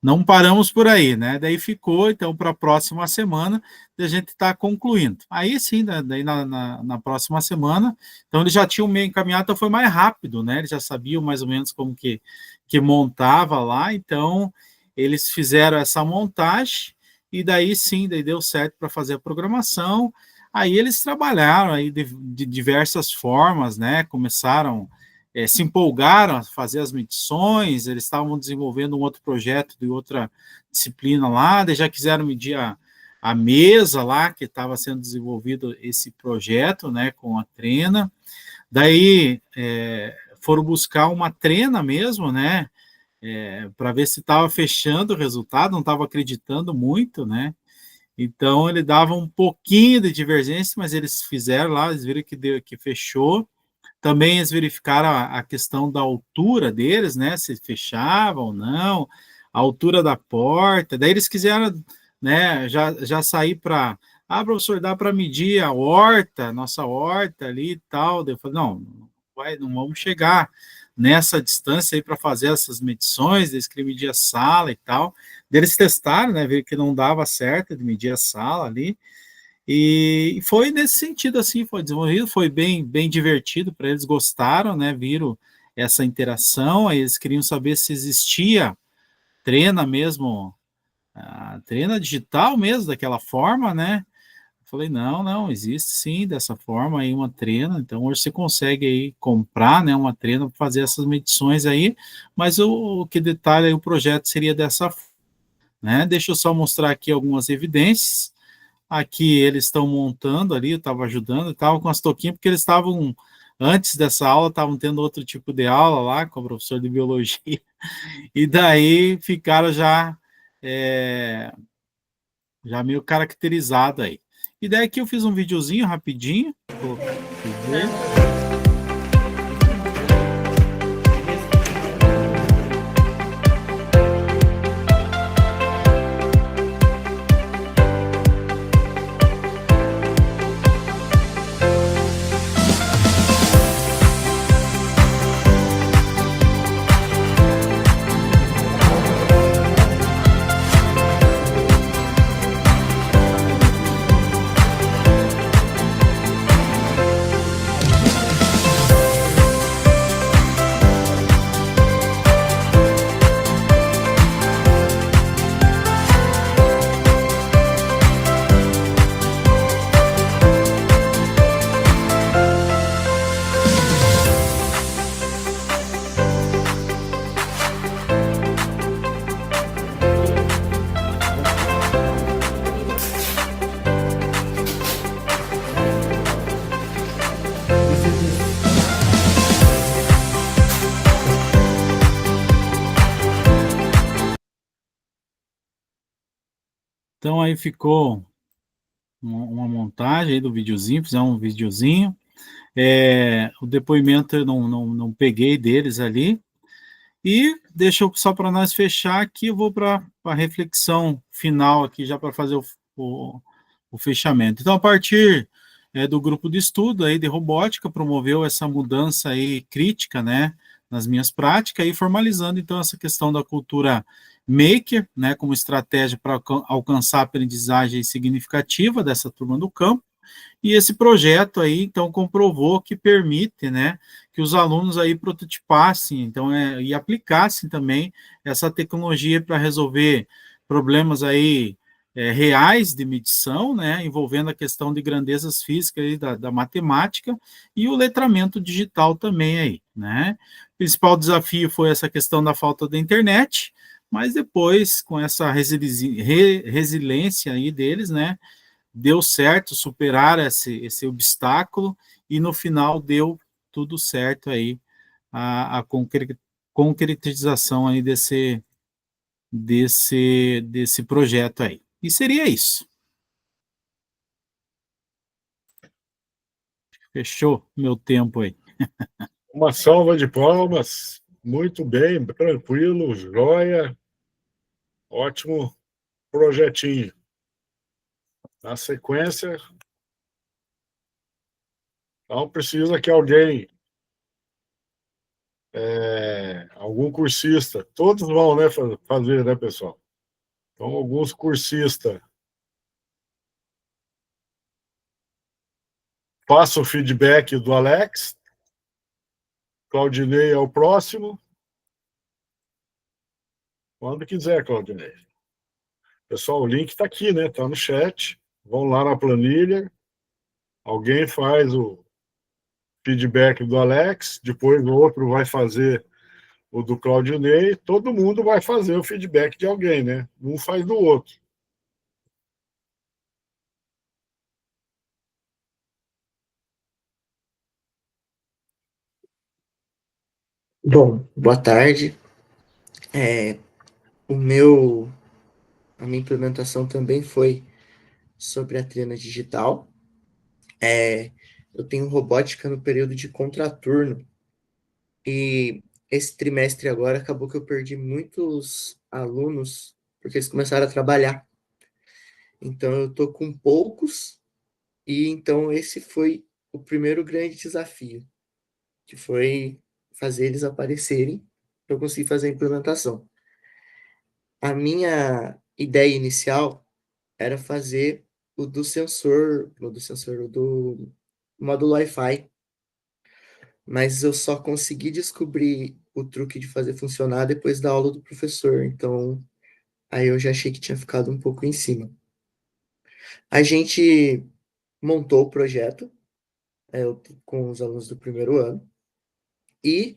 não paramos por aí, né? Daí ficou, então, para a próxima semana, a gente está concluindo. Aí sim, daí na próxima semana, então eles já tinham meio encaminhado, então foi mais rápido, né? Eles já sabiam mais ou menos como que montava lá, então eles fizeram essa montagem, e daí sim, daí deu certo para fazer a programação. Aí eles trabalharam aí de diversas formas, né? Começaram se empolgaram a fazer as medições, eles estavam desenvolvendo um outro projeto de outra disciplina lá, já quiseram medir a mesa lá, que estava sendo desenvolvido esse projeto, né, com a trena. Daí foram buscar uma trena mesmo, né, para ver se estava fechando o resultado, não estava acreditando muito, né. Então ele dava um pouquinho de divergência, mas eles fizeram lá, eles viram que fechou. Também eles verificaram a questão da altura deles, né, se fechava ou não, a altura da porta. Daí eles quiseram, né, já sair para, professor, dá para medir a horta, nossa horta ali e tal. Daí eu falei, não vamos chegar nessa distância aí para fazer essas medições. Eles queriam medir a sala e tal. Daí eles testaram, né, viram que não dava certo de medir a sala ali. E foi nesse sentido, assim, foi desenvolvido, foi bem divertido para eles, gostaram, né, viram essa interação, aí eles queriam saber se existia trena mesmo, trena digital mesmo, daquela forma, né, eu falei, não, existe sim, dessa forma aí uma trena, então hoje você consegue aí comprar, né, uma trena para fazer essas medições aí, mas o que detalha aí o projeto seria dessa forma, né, deixa eu só mostrar aqui algumas evidências. Aqui eles estão montando ali, eu estava ajudando, estava com as touquinhas, porque eles estavam, antes dessa aula, estavam tendo outro tipo de aula lá, com o professor de biologia, e daí ficaram já meio caracterizado aí. E daí aqui eu fiz um videozinho rapidinho, Então aí ficou uma montagem aí do videozinho, fizemos um videozinho. O depoimento eu não peguei deles ali. E deixa eu, só para nós fechar aqui, eu vou para a reflexão final aqui, já para fazer o fechamento. Então, a partir do grupo de estudo aí de robótica, promoveu essa mudança aí crítica, né, nas minhas práticas, e formalizando, então, essa questão da cultura maker, né, como estratégia para alcançar a aprendizagem significativa dessa turma do campo. E esse projeto aí, então, comprovou que permite, né, que os alunos aí prototipassem, então, e aplicassem também essa tecnologia para resolver problemas aí reais de medição, né, envolvendo a questão de grandezas físicas aí da matemática e o letramento digital também aí, né. O principal desafio foi essa questão da falta da internet, mas depois, com essa resiliência aí deles, né, deu certo superar esse obstáculo e no final deu tudo certo aí, a concretização aí desse projeto aí. E seria isso. Fechou meu tempo aí. Uma salva de palmas. Muito bem, tranquilo, joia. Ótimo projetinho. Na sequência, então precisa que alguém, algum cursista, todos vão, né, fazer, né, pessoal? Então, alguns cursistas, passa o feedback do Alex. Claudinei é o próximo. Quando quiser, Claudinei. Pessoal, o link está aqui, né? Está no chat. Vão lá na planilha. Alguém faz o feedback do Alex, depois o outro vai fazer o do Claudinei. Todo mundo vai fazer o feedback de alguém, né? Um faz do outro. Bom, boa tarde. A minha implementação também foi sobre a trena digital. Eu tenho robótica no período de contraturno e esse trimestre agora acabou que eu perdi muitos alunos porque eles começaram a trabalhar. Então eu tô com poucos e então esse foi o primeiro grande desafio, que foi fazer eles aparecerem para eu conseguir fazer a implementação. A minha ideia inicial era fazer o do módulo Wi-Fi, mas eu só consegui descobrir o truque de fazer funcionar depois da aula do professor, então aí eu já achei que tinha ficado um pouco em cima. A gente montou o projeto com os alunos do primeiro ano e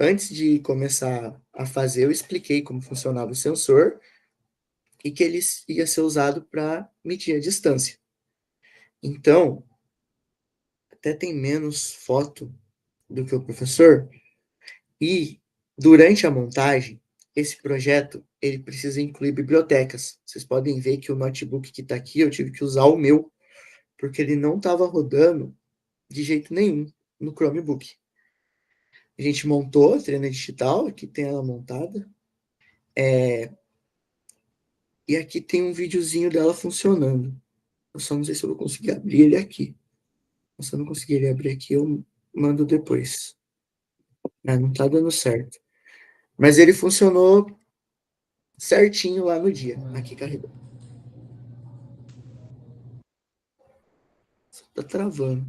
antes de começar a fazer, eu expliquei como funcionava o sensor e que ele ia ser usado para medir a distância. Então, até tem menos foto do que o professor, e durante a montagem, esse projeto ele precisa incluir bibliotecas. Vocês podem ver que o notebook que está aqui, eu tive que usar o meu, porque ele não estava rodando de jeito nenhum no Chromebook. A gente montou a trena digital, aqui tem ela montada, e aqui tem um videozinho dela funcionando. Eu só não sei se eu vou conseguir abrir ele aqui. Se eu não conseguir ele abrir aqui, eu mando depois. Não tá dando certo. Mas ele funcionou certinho lá no dia. Aqui carregou. Só tá travando.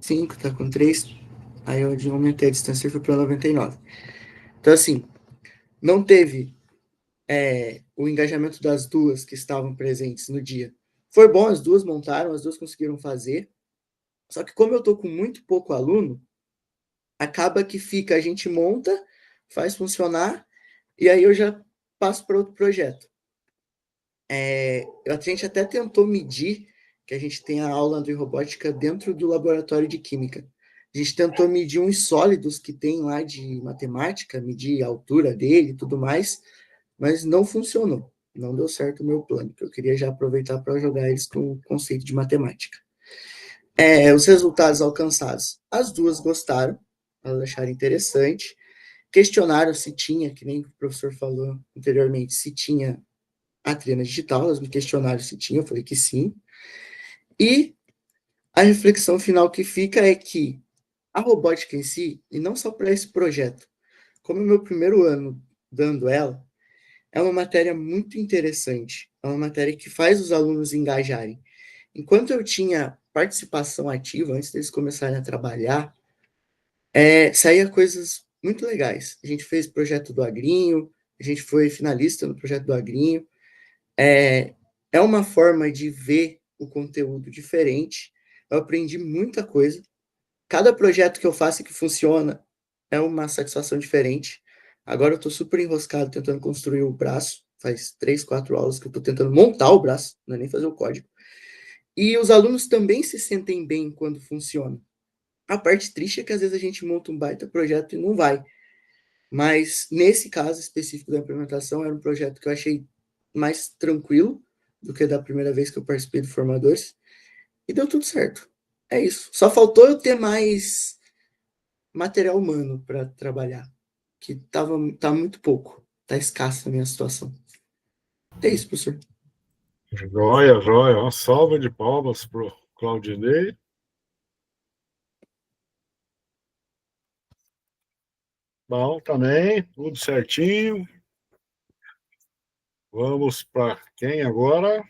5, tá com 3. Aí eu aumentei a distância e fui para 99. Então, assim, não teve o engajamento das duas que estavam presentes no dia. Foi bom, as duas montaram, as duas conseguiram fazer. Só que como eu tô com muito pouco aluno, acaba que fica, a gente monta, faz funcionar, e aí eu já passo para outro projeto. A gente até tentou medir, que a gente tem a aula de robótica dentro do laboratório de química. A gente tentou medir uns sólidos que tem lá de matemática, medir a altura dele e tudo mais, mas não funcionou. Não deu certo o meu plano, que eu queria já aproveitar para jogar eles com o conceito de matemática. Os resultados alcançados. As duas gostaram, elas acharam interessante. Questionaram se tinha, que nem o professor falou anteriormente, se tinha a trena digital, elas me questionaram se tinha, eu falei que sim. E a reflexão final que fica é que a robótica em si, e não só para esse projeto, como é o meu primeiro ano dando ela, é uma matéria muito interessante, é uma matéria que faz os alunos engajarem. Enquanto eu tinha participação ativa, antes deles começarem a trabalhar, saía coisas muito legais. A gente fez projeto do Agrinho, a gente foi finalista no projeto do Agrinho. É uma forma de ver o conteúdo diferente. Eu aprendi muita coisa. Cada projeto que eu faço e que funciona é uma satisfação diferente. Agora eu estou super enroscado tentando construir o braço. Faz 3, 4 aulas que eu estou tentando montar o braço, não é nem fazer o código. E os alunos também se sentem bem quando funciona. A parte triste é que às vezes a gente monta um baita projeto e não vai. Mas nesse caso específico da implementação, era um projeto que eu achei mais tranquilo do que da primeira vez que eu participei do Formadores. E deu tudo certo. É isso. Só faltou eu ter mais material humano para trabalhar, que tá muito pouco. Tá escassa a minha situação. É isso, professor. Joia, joia. Uma salva de palmas para o Claudinei. Bom, também, tudo certinho. Vamos para quem agora?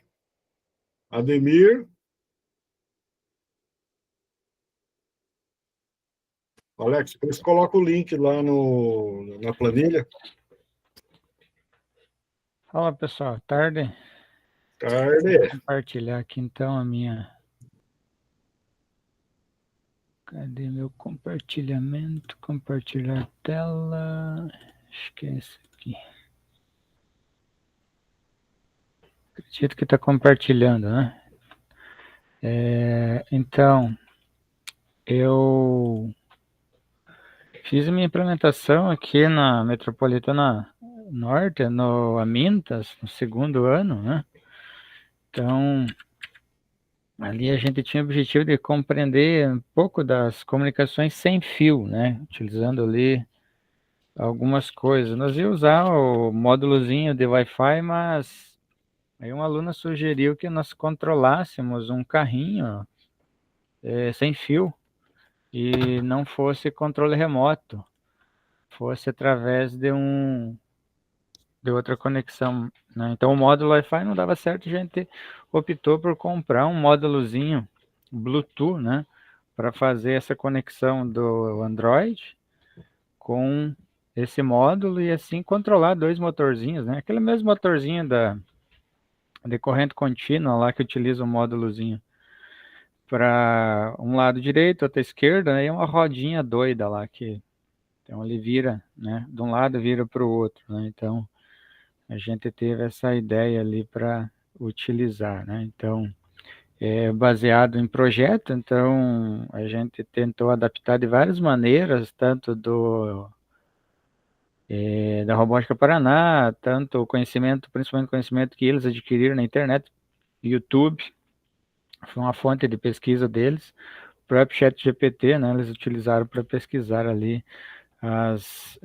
Ademir. Alex, depois coloca o link lá na planilha. Fala, pessoal. Tarde. Tarde. Vou compartilhar aqui, então, a minha... Cadê meu compartilhamento? Compartilhar tela. Acho que é esse aqui. Acredito que está compartilhando, né? Então, eu fiz a minha implementação aqui na Metropolitana Norte, no Amintas, no segundo ano, né? Então, ali a gente tinha o objetivo de compreender um pouco das comunicações sem fio, né? Utilizando ali algumas coisas. Nós íamos usar o módulozinho de Wi-Fi, mas aí uma aluna sugeriu que nós controlássemos um carrinho sem fio e não fosse controle remoto, fosse através de outra conexão, né? Então o módulo Wi-Fi não dava certo, a gente optou por comprar um módulozinho Bluetooth, né, para fazer essa conexão do Android com esse módulo e assim controlar 2 motorzinhos, né? Aquele mesmo motorzinho de corrente contínua lá que utiliza o módulozinho para um lado direito, outro esquerda, né? E uma rodinha doida lá que então ele vira, né? De um lado vira para o outro, né? Então a gente teve essa ideia ali para utilizar, né? Então, baseado em projeto, então a gente tentou adaptar de várias maneiras, tanto da Robótica Paraná, tanto o conhecimento, principalmente o conhecimento que eles adquiriram na internet, YouTube, foi uma fonte de pesquisa deles, o próprio ChatGPT, né? Eles utilizaram para pesquisar ali as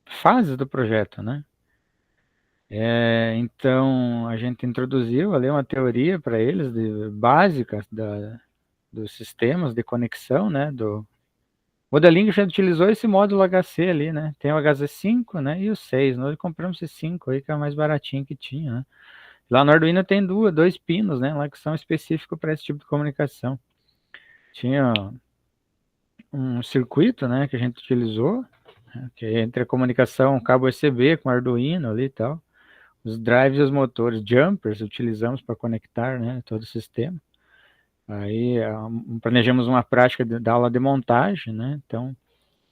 fases do projeto, né? Então, a gente introduziu ali uma teoria para eles, básica dos sistemas de conexão, né? Do modelinho que a gente utilizou esse módulo HC ali, né? Tem o HZ5, né? E o 6. Nós compramos esse 5 aí, que é o mais baratinho que tinha, né? Lá no Arduino tem dois pinos, né? Lá que são específicos para esse tipo de comunicação. Tinha um circuito, né? Que a gente utilizou, que é entre a comunicação cabo USB com Arduino ali e tal. Os drives e os motores jumpers utilizamos para conectar, né, todo o sistema. Aí planejamos uma prática da aula de montagem, né? Então,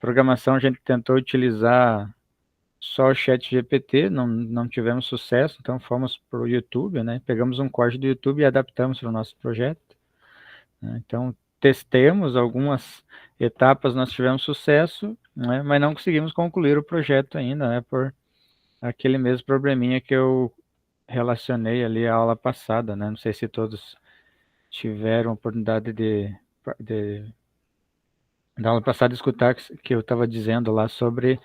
programação a gente tentou utilizar só o ChatGPT, não tivemos sucesso, então fomos para o YouTube, né? Pegamos um código do YouTube e adaptamos para o nosso projeto, né? Então, testemos algumas etapas, nós tivemos sucesso, né? Mas não conseguimos concluir o projeto ainda, né? Por aquele mesmo probleminha que eu relacionei ali a aula passada, né? Não sei se todos tiveram a oportunidade da aula passada escutar que eu estava dizendo lá sobre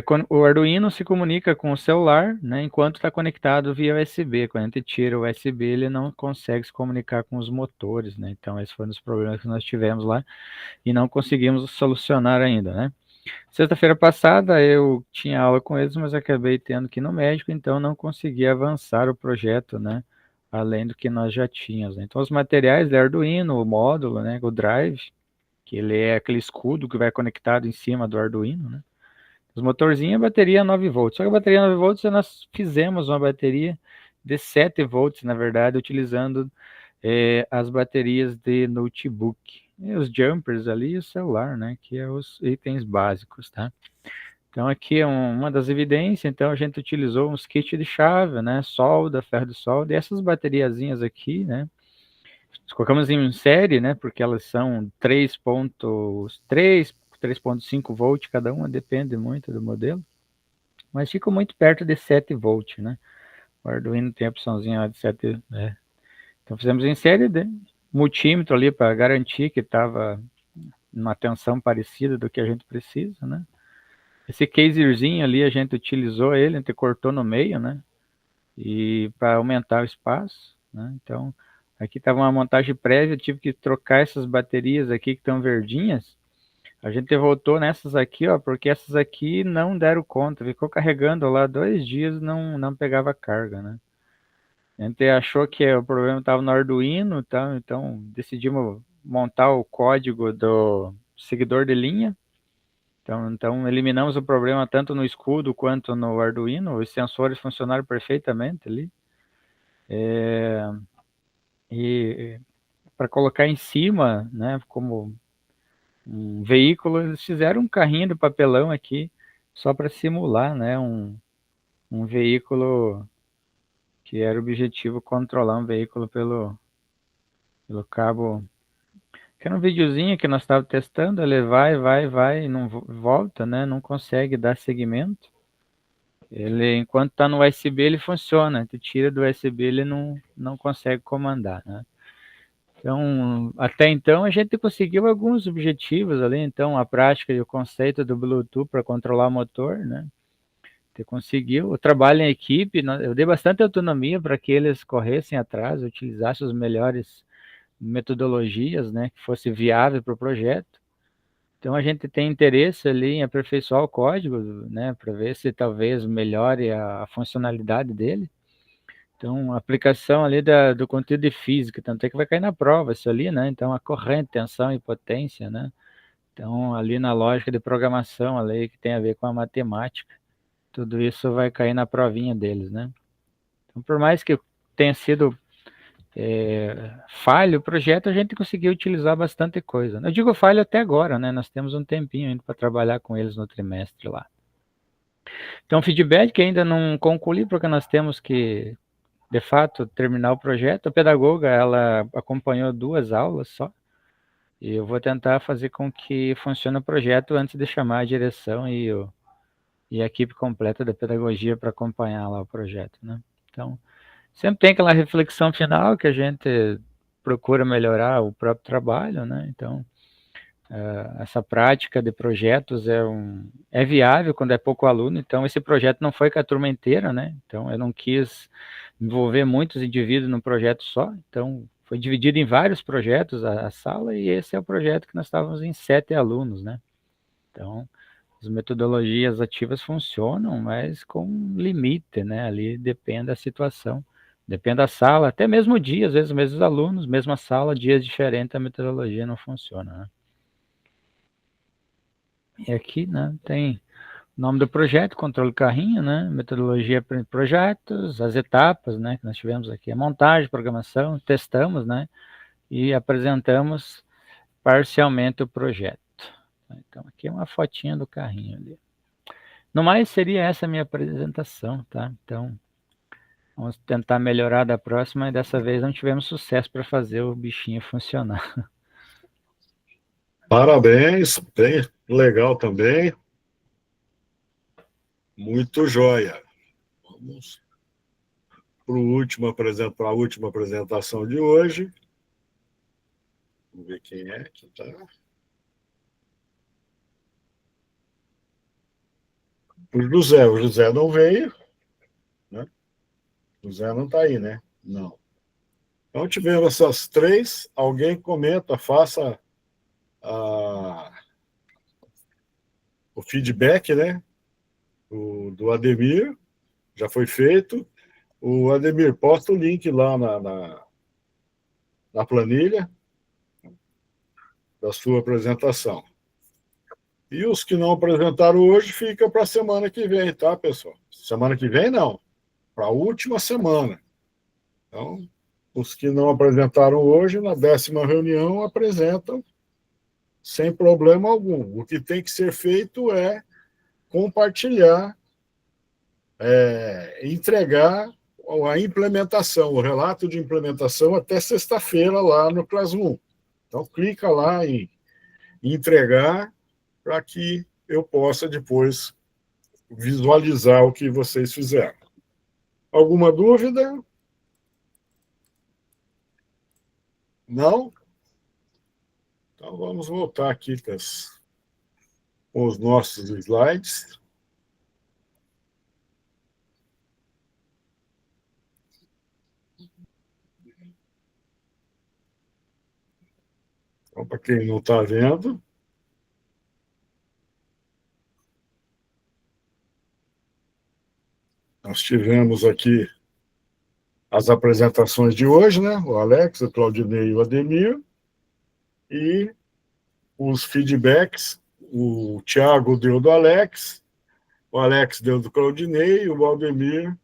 quando o Arduino se comunica com o celular, né? Enquanto está conectado via USB. Quando a gente tira o USB, ele não consegue se comunicar com os motores, né? Então, esses foram os problemas que nós tivemos lá e não conseguimos solucionar ainda, né? Sexta-feira passada eu tinha aula com eles, mas acabei tendo que ir no médico, então não consegui avançar o projeto, né? Além do que nós já tínhamos, né? Então os materiais do Arduino, o módulo, né? O drive, que ele é aquele escudo que vai conectado em cima do Arduino, né? Os motorzinhos, a bateria 9 volts. Só que a bateria 9 volts, nós fizemos uma bateria de 7 volts, na verdade, utilizando as baterias de notebook. E os jumpers ali e o celular, né? Que é os itens básicos, tá? Então aqui é uma das evidências, então a gente utilizou uns kits de chave, né? Solda, ferro de solda, e essas bateriazinhas aqui, né? Colocamos em série, né? Porque elas são 3.5 volt cada uma, depende muito do modelo. Mas ficam muito perto de 7 volt, né? O Arduino tem a opçãozinha lá de 7, né? Então fizemos em série de multímetro ali para garantir que estava numa tensão parecida do que a gente precisa, né? Esse caserzinho ali a gente utilizou ele, a gente cortou no meio, né? E para aumentar o espaço, né? Então aqui estava uma montagem prévia, eu tive que trocar essas baterias aqui que estão verdinhas. A gente voltou nessas aqui, ó, porque essas aqui não deram conta, ficou carregando lá 2 dias, não pegava carga, né? A gente achou que o problema estava no Arduino, tá? Então decidimos montar o código do seguidor de linha. Então eliminamos o problema tanto no escudo quanto no Arduino. Os sensores funcionaram perfeitamente ali. E para colocar em cima, né, como um veículo, eles fizeram um carrinho de papelão aqui só para simular, né, um veículo que era o objetivo controlar um veículo pelo cabo. Que era um videozinho que nós estávamos testando, ele vai, e não volta, né? Não consegue dar segmento. Ele, enquanto está no USB, ele funciona. Tu tira do USB, ele não consegue comandar, né? Então, até então, a gente conseguiu alguns objetivos ali. Então, a prática e o conceito do Bluetooth para controlar o motor, né? Você conseguiu. O trabalho em equipe, eu dei bastante autonomia para que eles corressem atrás, utilizassem os melhores metodologias, né, que fosse viável para o projeto. Então a gente tem interesse ali em aperfeiçoar o código, né, para ver se talvez melhore a funcionalidade dele. Então a aplicação ali do conteúdo de física, tanto é que vai cair na prova isso ali, né? Então a corrente, tensão e potência, né? Então ali na lógica de programação ali que tem a ver com a matemática, tudo isso vai cair na provinha deles, né? Então por mais que tenha sido falho o projeto, a gente conseguiu utilizar bastante coisa. Eu digo falho até agora, né? Nós temos um tempinho ainda para trabalhar com eles no trimestre lá. Então, feedback que ainda não concluí, porque nós temos que, de fato, terminar o projeto. A pedagoga, ela acompanhou 2 aulas só, e eu vou tentar fazer com que funcione o projeto antes de chamar a direção e a equipe completa da pedagogia para acompanhar lá o projeto, né? Então, sempre tem aquela reflexão final que a gente procura melhorar o próprio trabalho, né? Então, essa prática de projetos é viável quando é pouco aluno. Então, esse projeto não foi com a turma inteira, né? Então, eu não quis envolver muitos indivíduos num projeto só. Então, foi dividido em vários projetos a sala, e esse é o projeto que nós estávamos em 7 alunos, né? Então, as metodologias ativas funcionam, mas com limite, né? Ali depende da situação. Depende da sala, até mesmo o dia, às vezes mesmos alunos, mesma sala, dias diferentes, a metodologia não funciona, né? E aqui, né, tem o nome do projeto, controle carrinho, né, metodologia para projetos, as etapas, né, que nós tivemos aqui, a montagem, programação, testamos, né, e apresentamos parcialmente o projeto. Então, aqui é uma fotinha do carrinho ali. No mais, seria essa a minha apresentação, tá? Então, vamos tentar melhorar da próxima, e dessa vez não tivemos sucesso para fazer o bichinho funcionar. Parabéns, bem legal também. Muito joia. Vamos para a última apresentação de hoje. Vamos ver quem é que está. O José não veio, né? O José não está aí, né? Não. Então, tivemos essas 3. Alguém comenta, faça o feedback, né, do Ademir, já foi feito. O Ademir, posta o link lá na planilha da sua apresentação. E os que não apresentaram hoje, fica para a semana que vem, tá, pessoal? Semana que vem, não. Para a última semana. Então, os que não apresentaram hoje, na 10ª reunião, apresentam sem problema algum. O que tem que ser feito é compartilhar, entregar a implementação, o relato de implementação até sexta-feira lá no Classroom. Então, clica lá em entregar para que eu possa depois visualizar o que vocês fizeram. Alguma dúvida? Não? Então, vamos voltar aqui com os nossos slides. Então, para quem não está vendo, nós tivemos aqui as apresentações de hoje, né? O Alex, o Claudinei e o Ademir, e os feedbacks. O Thiago deu do Alex, o Alex deu do Claudinei e o Valdemir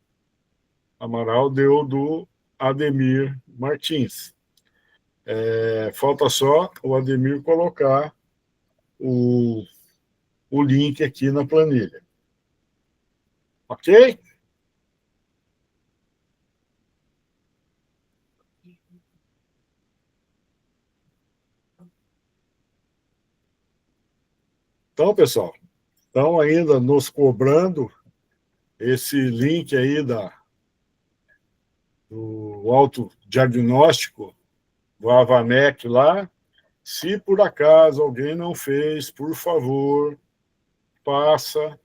Amaral deu do Ademir Martins. Falta só o Ademir colocar o link aqui na planilha. Ok? Então, pessoal, estão ainda nos cobrando esse link aí do autodiagnóstico do Avanec lá. Se por acaso alguém não fez, por favor, faça.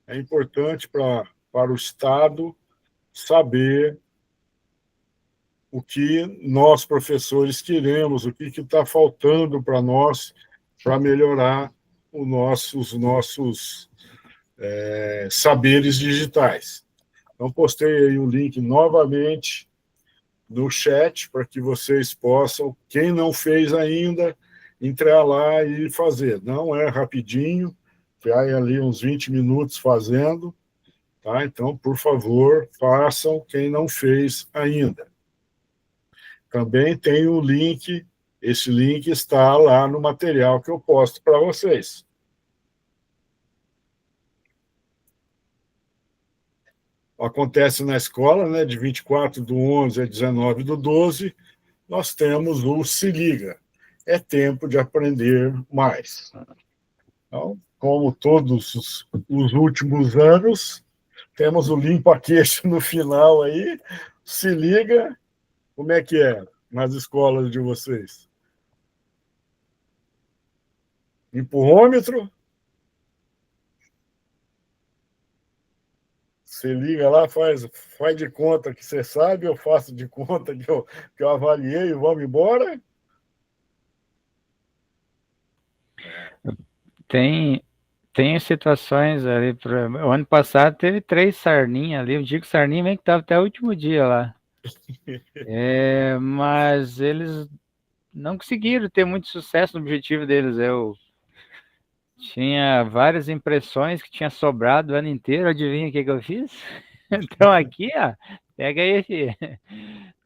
É importante para o Estado saber o que nós, professores, queremos, o que está faltando para nós para melhorar os nossos saberes digitais. Então, postei aí o link novamente no chat para que vocês possam, quem não fez ainda, entrar lá e fazer. Não é rapidinho, vai ali uns 20 minutos fazendo, tá? Então, por favor, façam quem não fez ainda. Também tem o link, esse link está lá no material que eu posto para vocês. Acontece na escola, né, de 24/11 a 19/12, nós temos o Se Liga. É tempo de aprender mais. Então, como todos os últimos anos, temos o limpa-queixo no final aí. Se liga, como é que é nas escolas de vocês? Empurrômetro? Você liga lá, faz de conta que você sabe, eu faço de conta que eu avaliei e vamos embora? Tem situações ali. O ano passado teve 3 sarninhas ali. Eu digo sarninha meio que estava até o último dia lá. Mas eles não conseguiram ter muito sucesso no objetivo deles. Eu tinha várias impressões que tinha sobrado o ano inteiro. Adivinha o que eu fiz? Então aqui, ó, pega aí, filho.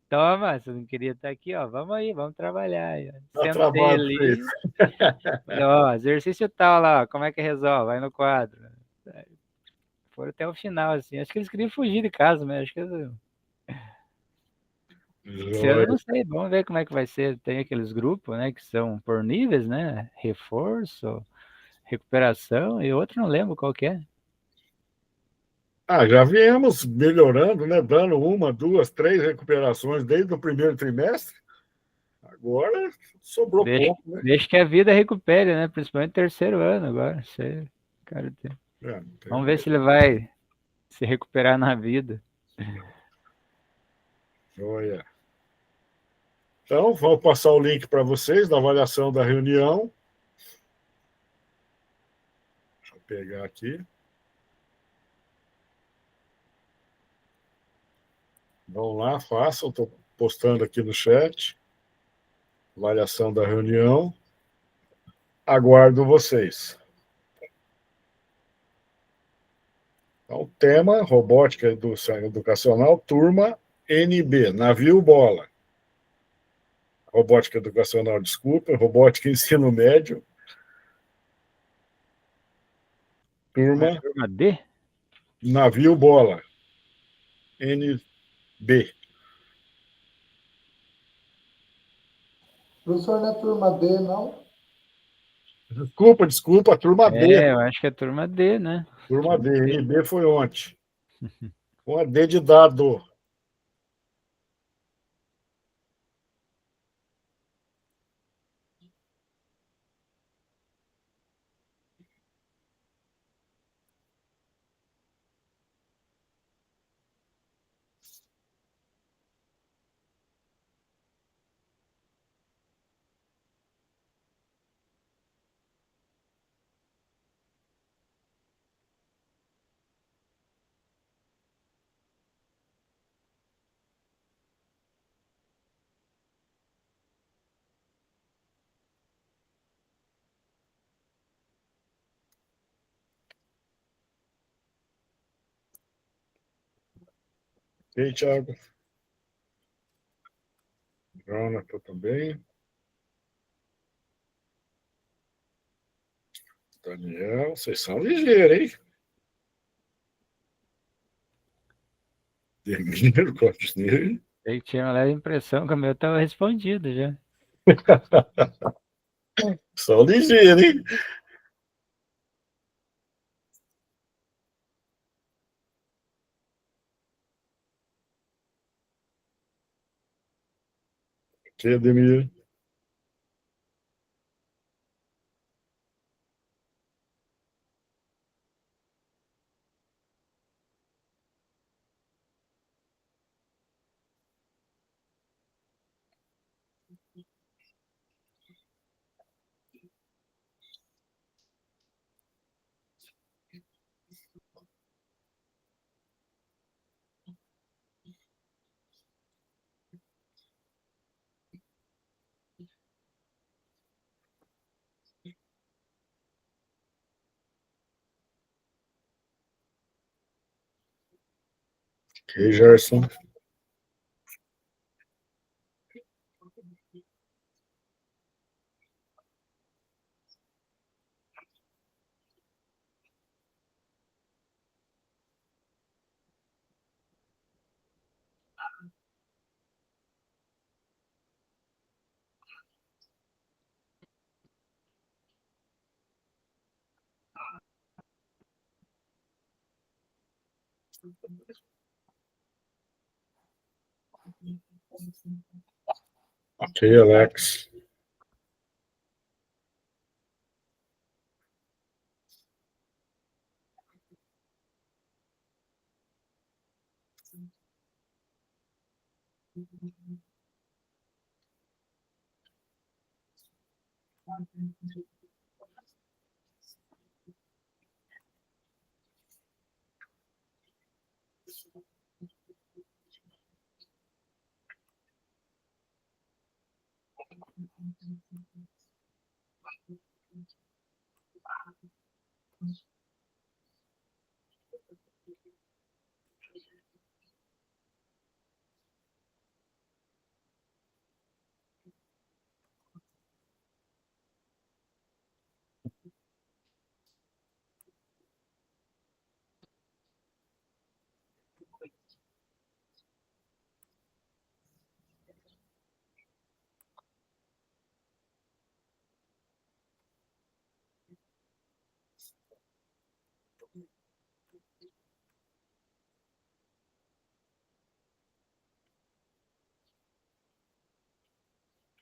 Toma, você não queria estar aqui, ó. Vamos aí, vamos trabalhar. Sentei ali. Falei, ó, exercício tal lá, como é que resolve? Vai no quadro. Foram até o final, assim. Acho que eles queriam fugir de casa, mas acho que eles... Eu não sei, vamos ver como é que vai ser. Tem aqueles grupos, né, que são por níveis, né? Reforço, recuperação e outro não lembro qual que é. Já viemos melhorando, né? Dando 1, 2, 3 recuperações desde o primeiro trimestre. Agora sobrou pouco, né? Deixa que a vida recupere, né? Principalmente no 3º ano agora. Cara, vamos ver se ele vai se recuperar na vida. Joia. Então, vou passar o link para vocês da avaliação da reunião. Deixa eu pegar aqui. Vão lá, façam. Estou postando aqui no chat. Avaliação da reunião. Aguardo vocês. Então, tema, robótica educacional, turma NB, navio bola. Robótica educacional, desculpa, robótica ensino médio. Turma D? navio bola. NB. Professor, não é turma D, não? Desculpa, turma D. Eu acho que é turma D, né? Turma D. NB foi ontem. Uma D de dado. Ok, Thiago? Jonathan também. Daniel, vocês são ligeiros, hein? Demiro, Cortes Eu tinha uma leve impressão que o meu estava respondido já. São ligeiros, hein? Que Ademir? Que Gerson? Ok, Alex.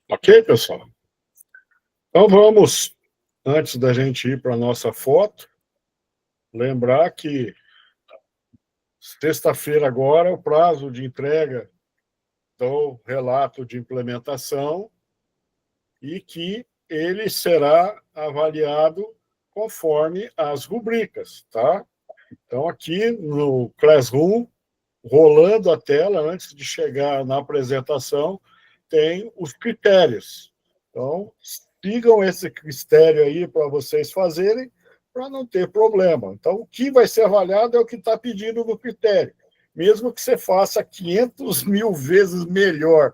Ok, pessoal? Então vamos, antes da gente ir para a nossa foto, lembrar que sexta-feira agora é o prazo de entrega do relato de implementação e que ele será avaliado conforme as rubricas, tá? Então, aqui no Classroom, rolando a tela, antes de chegar na apresentação, tem os critérios. Então, sigam esse critério aí para vocês fazerem, para não ter problema. Então, o que vai ser avaliado é o que está pedido no critério. Mesmo que você faça 500 mil vezes melhor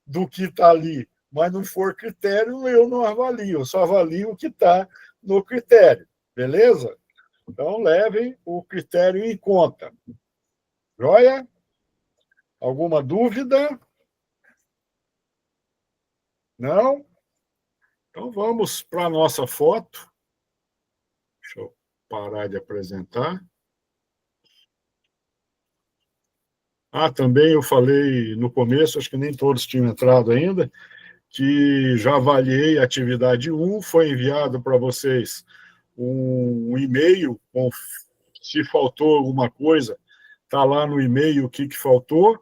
do que está ali, mas não for critério, eu não avalio, eu só avalio o que está no critério. Beleza? Então, levem o critério em conta. Joia? Alguma dúvida? Não? Então, vamos para a nossa foto. Deixa eu parar de apresentar. Também eu falei no começo, acho que nem todos tinham entrado ainda, que já avaliei a atividade 1, foi enviado para vocês um e-mail, se faltou alguma coisa, está lá no e-mail o que faltou,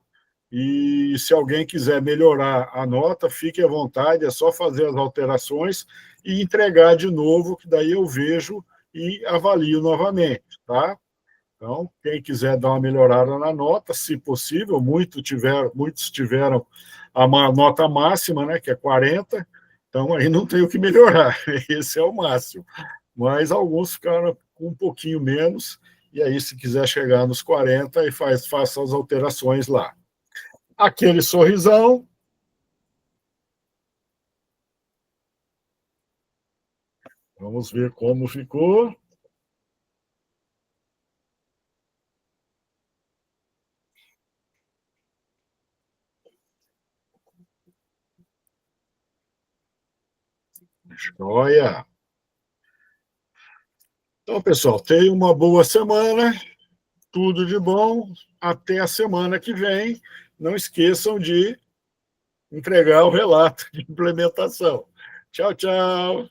e se alguém quiser melhorar a nota, fique à vontade, é só fazer as alterações e entregar de novo, que daí eu vejo e avalio novamente, tá? Então, quem quiser dar uma melhorada na nota, se possível, muitos tiveram a nota máxima, né, que é 40, então aí não tem o que melhorar, esse é o máximo. Mas alguns ficaram com um pouquinho menos, e aí, se quiser chegar nos 40, aí faça as alterações lá. Aquele sorrisão. Vamos ver como ficou. Joia! Então, pessoal, tenham uma boa semana, tudo de bom, até a semana que vem. Não esqueçam de entregar o relato de implementação. Tchau, tchau!